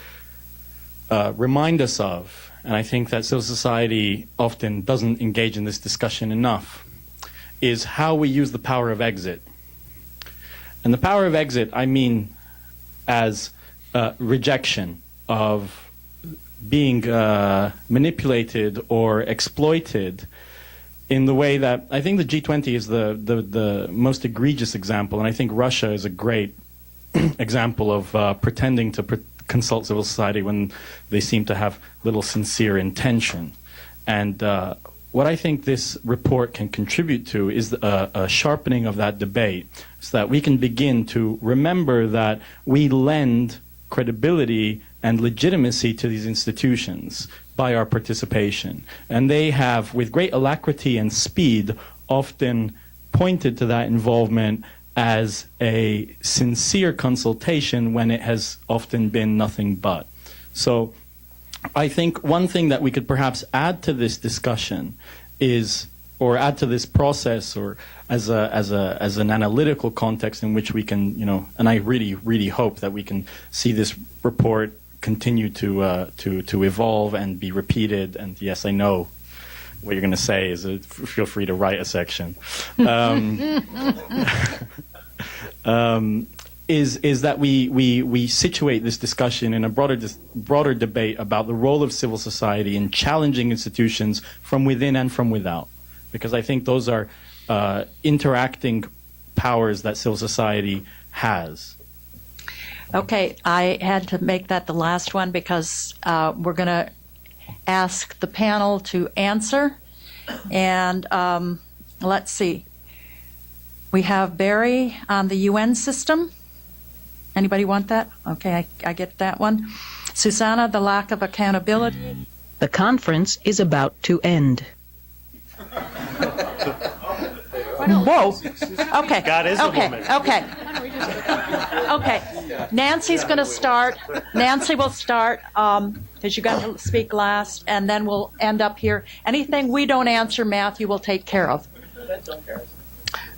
remind us of, and I think that civil society often doesn't engage in this discussion enough, is how we use the power of exit. And the power of exit, I mean as rejection of being manipulated or exploited in the way that I think the G20 is the most egregious example, and I think Russia is a great example of pretending to consult civil society when they seem to have little sincere intention. And what I think this report can contribute to is a sharpening of that debate so that we can begin to remember that we lend credibility and legitimacy to these institutions by our participation. And they have, with great alacrity and speed, often pointed to that involvement as a sincere consultation when it has often been nothing but. So I think one thing that we could perhaps add to this discussion is, or add to this process, or as an analytical context in which we can, and I really hope that we can see this report continue to evolve and be repeated. And yes, I know what you're going to say is feel free to write a section. Is that we situate this discussion in a broader debate about the role of civil society in challenging institutions from within and from without, because I think those are interacting powers that civil society has. Okay, I had to make that the last one because we're going to ask the panel to answer. And let's see. We have Barry on the UN system. Anybody want that? Okay, I get that one. Susanna, the lack of accountability. The conference is about to end. Whoa. Okay. God is a woman. Okay. Nancy's going to start. Nancy will start because you got to speak last, and then we'll end up here. Anything we don't answer, Matthew will take care of.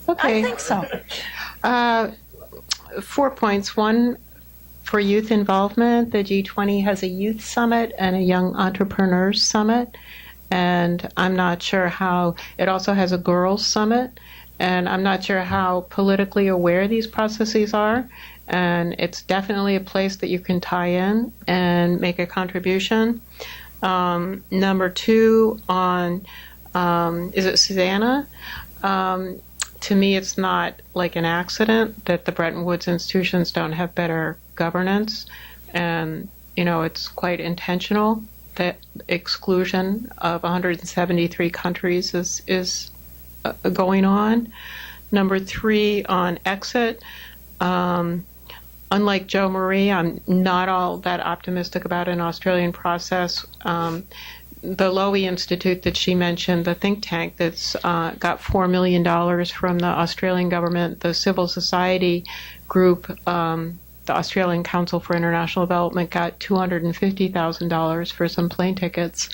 Okay. I think so. 4 points. One, for youth involvement, the G20 has a youth summit and a young entrepreneurs summit. And I'm not sure how, it also has a girls summit. And I'm not sure how politically aware these processes are. And it's definitely a place that you can tie in and make a contribution. Number two, on, is it Susanna? To me, it's not like an accident that the Bretton Woods institutions don't have better governance. And, it's quite intentional that exclusion of 173 countries is going on. Number three, on exit. Unlike Jo Marie, I'm not all that optimistic about an Australian process. The Lowy Institute that she mentioned, the think tank that's got $4 million from the Australian government, the civil society group, the Australian Council for International Development got $250,000 for some plane tickets.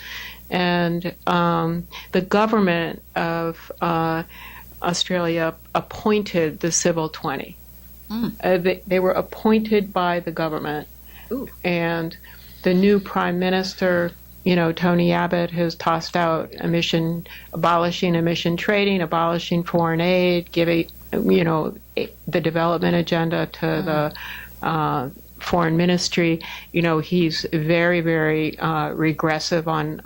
And the government of Australia appointed the Civil 20. They were appointed by the government. Ooh. And the new Prime Minister, Tony Abbott, has tossed out abolishing emission trading, abolishing foreign aid, giving, the development agenda to the foreign ministry. He's very, very regressive on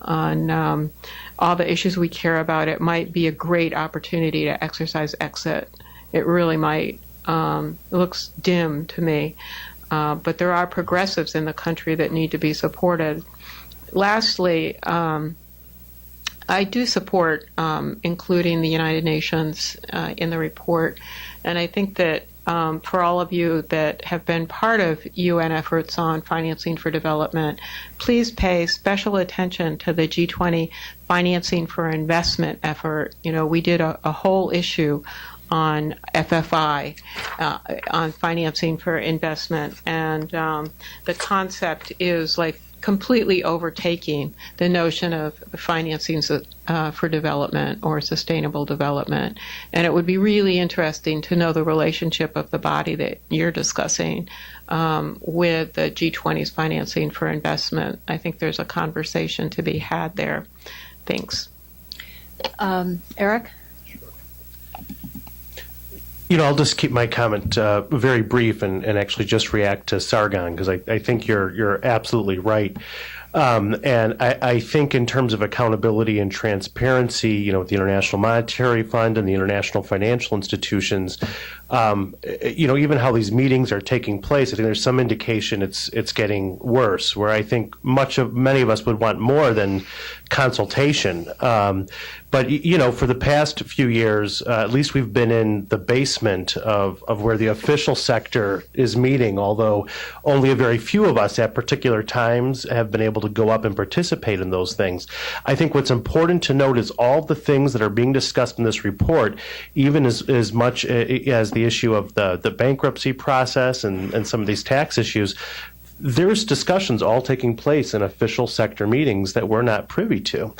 all the issues we care about. It might be a great opportunity to exercise exit. It really might. It looks dim to me. But there are progressives in the country that need to be supported. Lastly, I do support including the United Nations in the report. And I think that for all of you that have been part of UN efforts on financing for development, please pay special attention to the G20 financing for investment effort. We did a whole issue on FFI, on financing for investment. And the concept is like completely overtaking the notion of financing for development or sustainable development. And it would be really interesting to know the relationship of the body that you're discussing with the G20's financing for investment. I think there's a conversation to be had there. Thanks. Eric? I'll just keep my comment very brief and actually just react to Sargon, because I think you're absolutely right. And I think in terms of accountability and transparency, with the International Monetary Fund and the international financial institutions, even how these meetings are taking place, I think there's some indication it's getting worse, where I think many of us would want more than consultation. But for the past few years, at least we've been in the basement of where the official sector is meeting, although only a very few of us at particular times have been able to go up and participate in those things. I think what's important to note is all the things that are being discussed in this report, even as much as the issue of the bankruptcy process and some of these tax issues, there's discussions all taking place in official sector meetings that we're not privy to.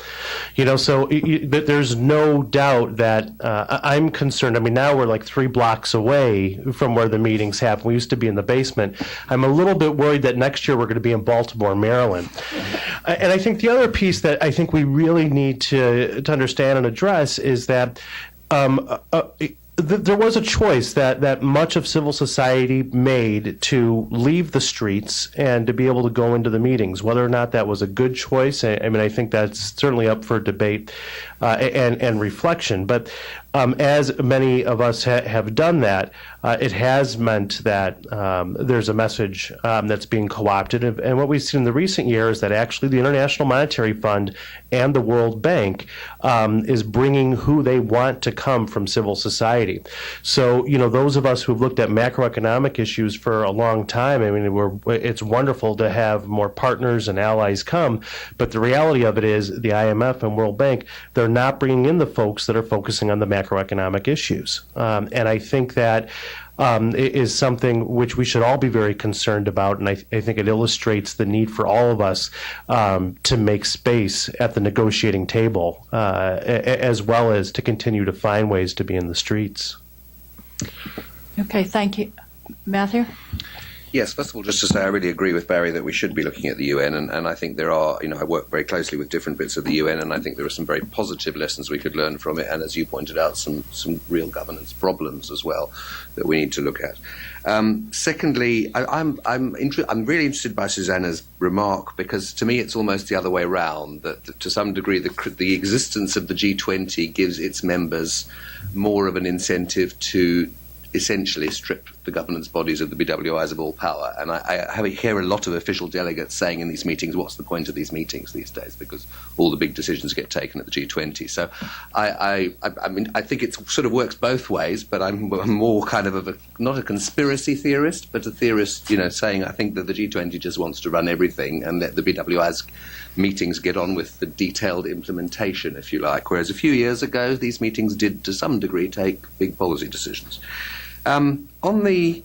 So there's no doubt that I'm concerned. I mean, now we're like 3 blocks away from where the meetings happen. We used to be in the basement. I'm a little bit worried that next year we're going to be in Baltimore, Maryland. And I think the other piece that I think we really need to understand and address is that there was a choice that much of civil society made to leave the streets and to be able to go into the meetings. Whether or not that was a good choice, I think that's certainly up for debate and reflection. But as many of us have done that, it has meant that there's a message that's being co-opted. And what we've seen in the recent years is that actually the International Monetary Fund and the World Bank is bringing who they want to come from civil society. So, those of us who've looked at macroeconomic issues for a long time, it's wonderful to have more partners and allies come. But the reality of it is the IMF and World Bank, they're not bringing in the folks that are focusing on the macroeconomic issues. And I think that is something which we should all be very concerned about, and I think it illustrates the need for all of us to make space at the negotiating table, as well as to continue to find ways to be in the streets. Okay, thank you. Matthew? Yes, first of all, just to say I really agree with Barry that we should be looking at the UN, and I think there are, I work very closely with different bits of the UN, and I think there are some very positive lessons we could learn from it, and as you pointed out, some real governance problems as well that we need to look at. Secondly, I'm really interested by Susanna's remark, because to me it's almost the other way around, that to some degree the existence of the G20 gives its members more of an incentive to essentially strip the governance bodies of the BWIs of all power. And I hear a lot of official delegates saying in these meetings, what's the point of these meetings these days? Because all the big decisions get taken at the G20. So I think it sort of works both ways, but I'm more kind of not a conspiracy theorist, but a theorist, saying I think that the G20 just wants to run everything and let the BWI's meetings get on with the detailed implementation, if you like. Whereas a few years ago, these meetings did, to some degree, take big policy decisions. On the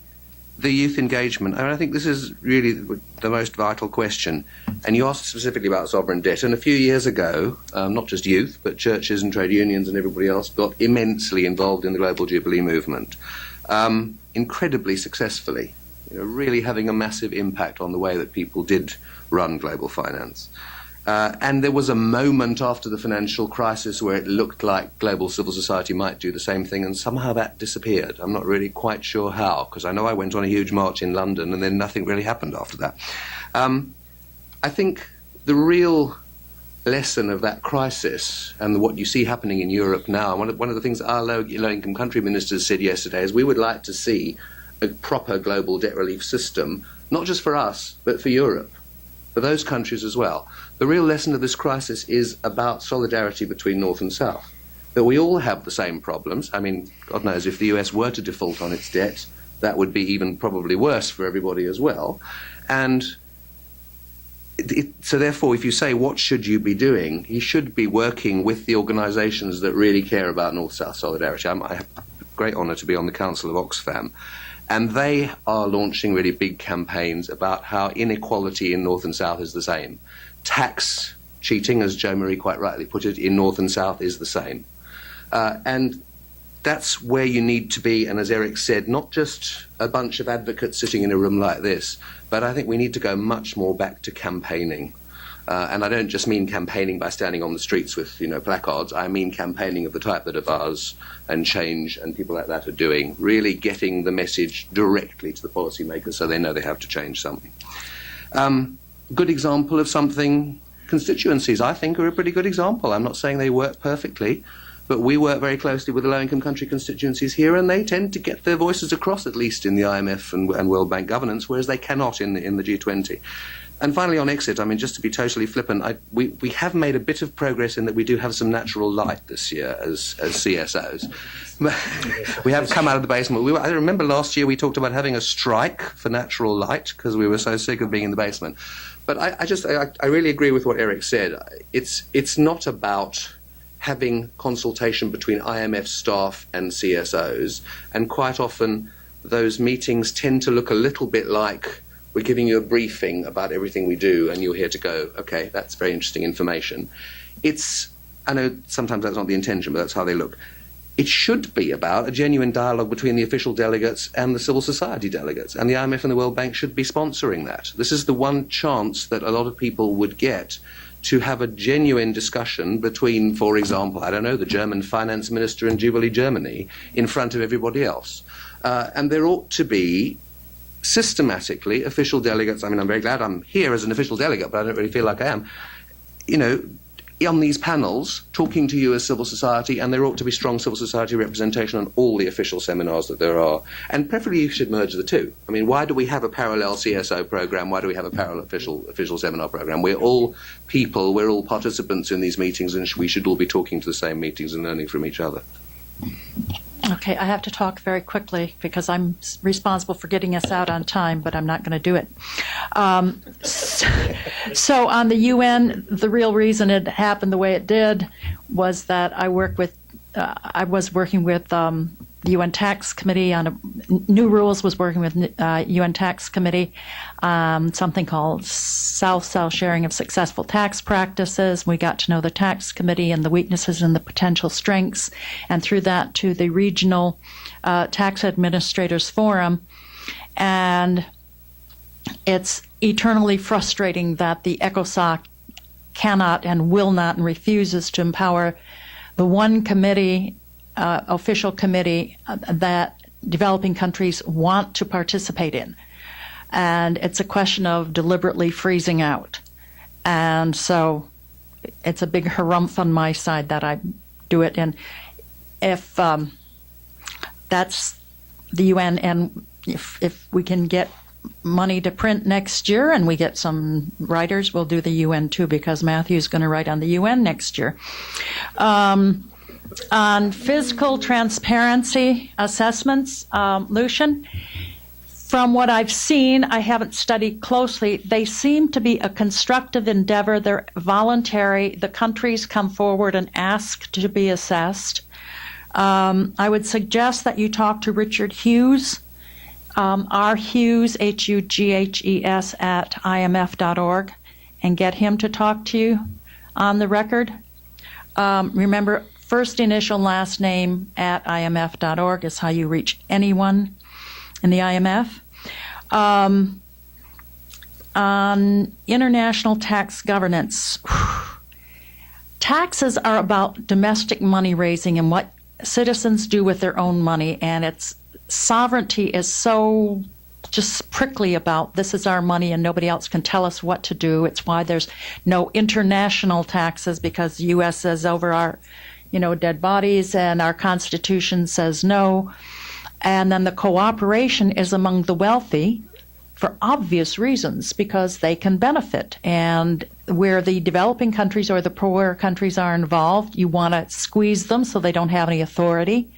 youth engagement, I think this is really the most vital question. And you asked specifically about sovereign debt. And a few years ago, not just youth, but churches and trade unions and everybody else got immensely involved in the Global Jubilee movement, incredibly successfully, really having a massive impact on the way that people did run global finance. And there was a moment after the financial crisis where it looked like global civil society might do the same thing, and somehow that disappeared. I'm not really quite sure how, because I know I went on a huge march in London and then nothing really happened after that. I think the real lesson of that crisis and what you see happening in Europe now, one of the things our low-income country ministers said yesterday is we would like to see a proper global debt relief system, not just for us, but for Europe, for those countries as well. The real lesson of this crisis is about solidarity between North and South, that we all have the same problems. I mean, God knows, if the US were to default on its debt, that would be even probably worse for everybody as well. And so therefore, if you say, what should you be doing? You should be working with the organisations that really care about North-South solidarity. I have a great honour to be on the Council of Oxfam. And they are launching really big campaigns about how inequality in North and South is the same. Tax cheating, as Jo Marie quite rightly put it, in North and South is the same. And that's where you need to be, and as Eric said, not just a bunch of advocates sitting in a room like this, but I think we need to go much more back to campaigning. And I don't just mean campaigning by standing on the streets with, placards. I mean campaigning of the type that Avaz and Change and people like that are doing, really getting the message directly to the policymakers so they know they have to change something. Good example of something, constituencies, I think, are a pretty good example. I'm not saying they work perfectly, but we work very closely with the low-income country constituencies here, and they tend to get their voices across, at least in the IMF and World Bank governance, whereas they cannot in the G20. And finally, on exit, just to be totally flippant, we have made a bit of progress in that we do have some natural light this year as CSOs. We have come out of the basement. I remember last year we talked about having a strike for natural light because we were so sick of being in the basement. But I really agree with what Eric said. It's not about having consultation between IMF staff and CSOs, and quite often those meetings tend to look a little bit like we're giving you a briefing about everything we do and you're here to go, okay, that's very interesting information. I know sometimes that's not the intention, but that's how they look. It should be about a genuine dialogue between the official delegates and the civil society delegates, and the IMF and the World Bank should be sponsoring that. This is the one chance that a lot of people would get to have a genuine discussion between, for example, the German finance minister in Jubilee Germany in front of everybody else. And there ought to be systematically official delegates. I'm very glad I'm here as an official delegate, but I don't really feel like I am. On these panels, talking to you as civil society, and there ought to be strong civil society representation on all the official seminars that there are. And preferably you should merge the two. Why do we have a parallel CSO program? Why do we have a parallel official seminar program? We're all people, we're all participants in these meetings, and we should all be talking to the same meetings and learning from each other. Okay, I have to talk very quickly because I'm responsible for getting us out on time, but I'm not going to do it. So on the UN, the real reason it happened the way it did was that I was working with the UN Tax Committee on new rules, was working with UN Tax Committee, something called South-South sharing of successful tax practices. We got to know the tax committee and the weaknesses and the potential strengths, and through that to the regional tax administrators forum. And it's eternally frustrating that the ECOSOC cannot and will not and refuses to empower the one committee, official committee that developing countries want to participate in. And it's a question of deliberately freezing out. And so it's a big harumph on my side that I do it. And if that's the UN, and if we can get money to print next year and we get some writers, we'll do the UN too, because Matthew's going to write on the UN next year. On fiscal transparency assessments, Lucian, from what I've seen, I haven't studied closely, they seem to be a constructive endeavor. They're voluntary. The countries come forward and ask to be assessed. I would suggest that you talk to Richard Hughes, R. Hughes, Hughes, at imf.org, and get him to talk to you on the record. Remember, first initial, last name at imf.org is how you reach anyone in the IMF. On international tax governance, taxes are about domestic money raising and what citizens do with their own money, and its sovereignty is so just prickly about this is our money and nobody else can tell us what to do. It's why there's no international taxes, because the U.S. says over our dead bodies, and our Constitution says no. And then the cooperation is among the wealthy for obvious reasons, because they can benefit. And where the developing countries or the poorer countries are involved, you want to squeeze them so they don't have any authority,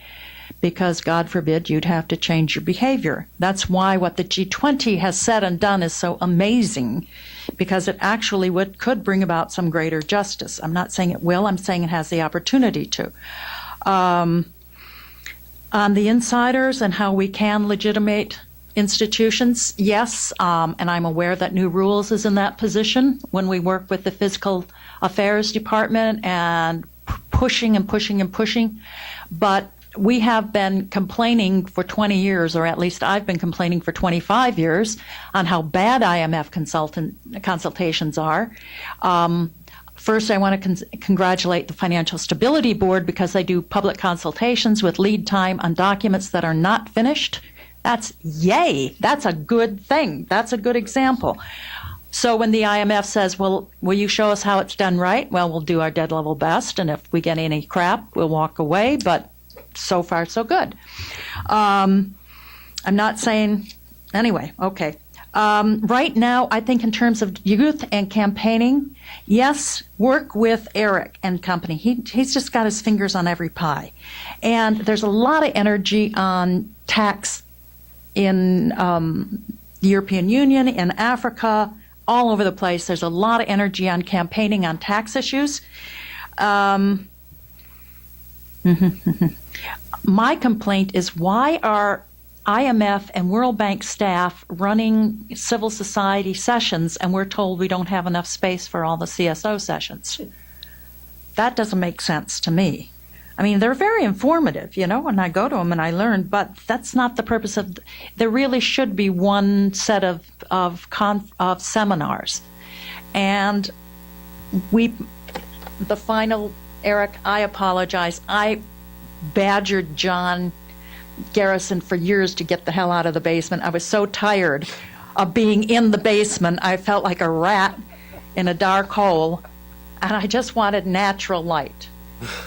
because God forbid you'd have to change your behavior. That's why what the G20 has said and done is so amazing, because it actually could bring about some greater justice. I'm not saying it will, I'm saying it has the opportunity to. On the insiders and how we can legitimate institutions, yes, and I'm aware that New Rules is in that position when we work with the Fiscal Affairs Department and pushing and pushing and pushing. But we have been complaining for 20 years, or at least I've been complaining for 25 years, on how bad IMF consultations are. First, I want to congratulate the Financial Stability Board because they do public consultations with lead time on documents that are not finished. That's yay. That's a good thing. That's a good example. So when the IMF says, well, will you show us how it's done right? Well, we'll do our dead level best, and if we get any crap, we'll walk away, but so far, so good. I'm not saying, anyway, okay. Right now, I think in terms of youth and campaigning, yes, work with Eric and company. He's just got his fingers on every pie. And there's a lot of energy on tax in the European Union, in Africa, all over the place. There's a lot of energy on campaigning on tax issues. My complaint is, why are IMF and World Bank staff running civil society sessions and we're told we don't have enough space for all the CSO sessions? That doesn't make sense to me. I mean, they're very informative, and I go to them and I learn, but that's not the purpose of. There really should be one set of seminars, and the final, Eric, I apologize. I badgered John Garrison for years to get the hell out of the basement. I was so tired of being in the basement. I felt like a rat in a dark hole, and I just wanted natural light.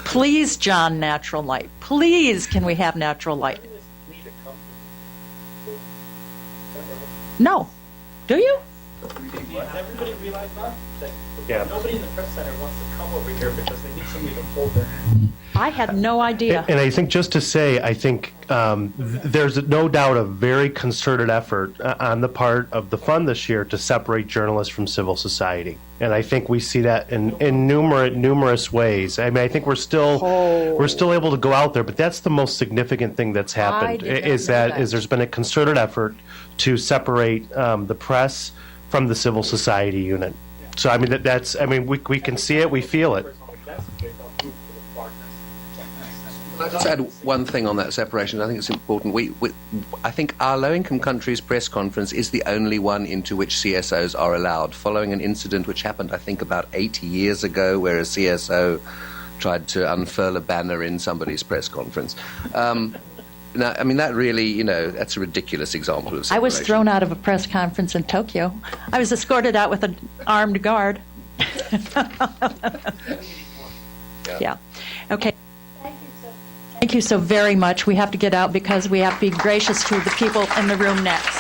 Please, John, natural light. Please, can we have natural light? No. Do you? Everybody realize that? Yeah. Nobody in the press center wants to come over here because they need somebody to hold their hand. I had no idea. And I think, just to say, I think there's no doubt a very concerted effort on the part of the fund this year to separate journalists from civil society. And I think we see that in numerous ways. I mean, I think we're still able to go out there, but that's the most significant thing that's happened. Is there's been a concerted effort to separate the press from the civil society unit. So I mean we can see it, we feel it. Can I just add one thing on that separation? I think it's important. I think our low-income countries press conference is the only one into which CSOs are allowed, following an incident which happened, I think, about 80 years ago, where a CSO tried to unfurl a banner in somebody's press conference. Now, I mean, that really, that's a ridiculous example of separation. I was thrown out of a press conference in Tokyo. I was escorted out with an armed guard. Yeah. Okay. Thank you so very much. We have to get out because we have to be gracious to the people in the room next.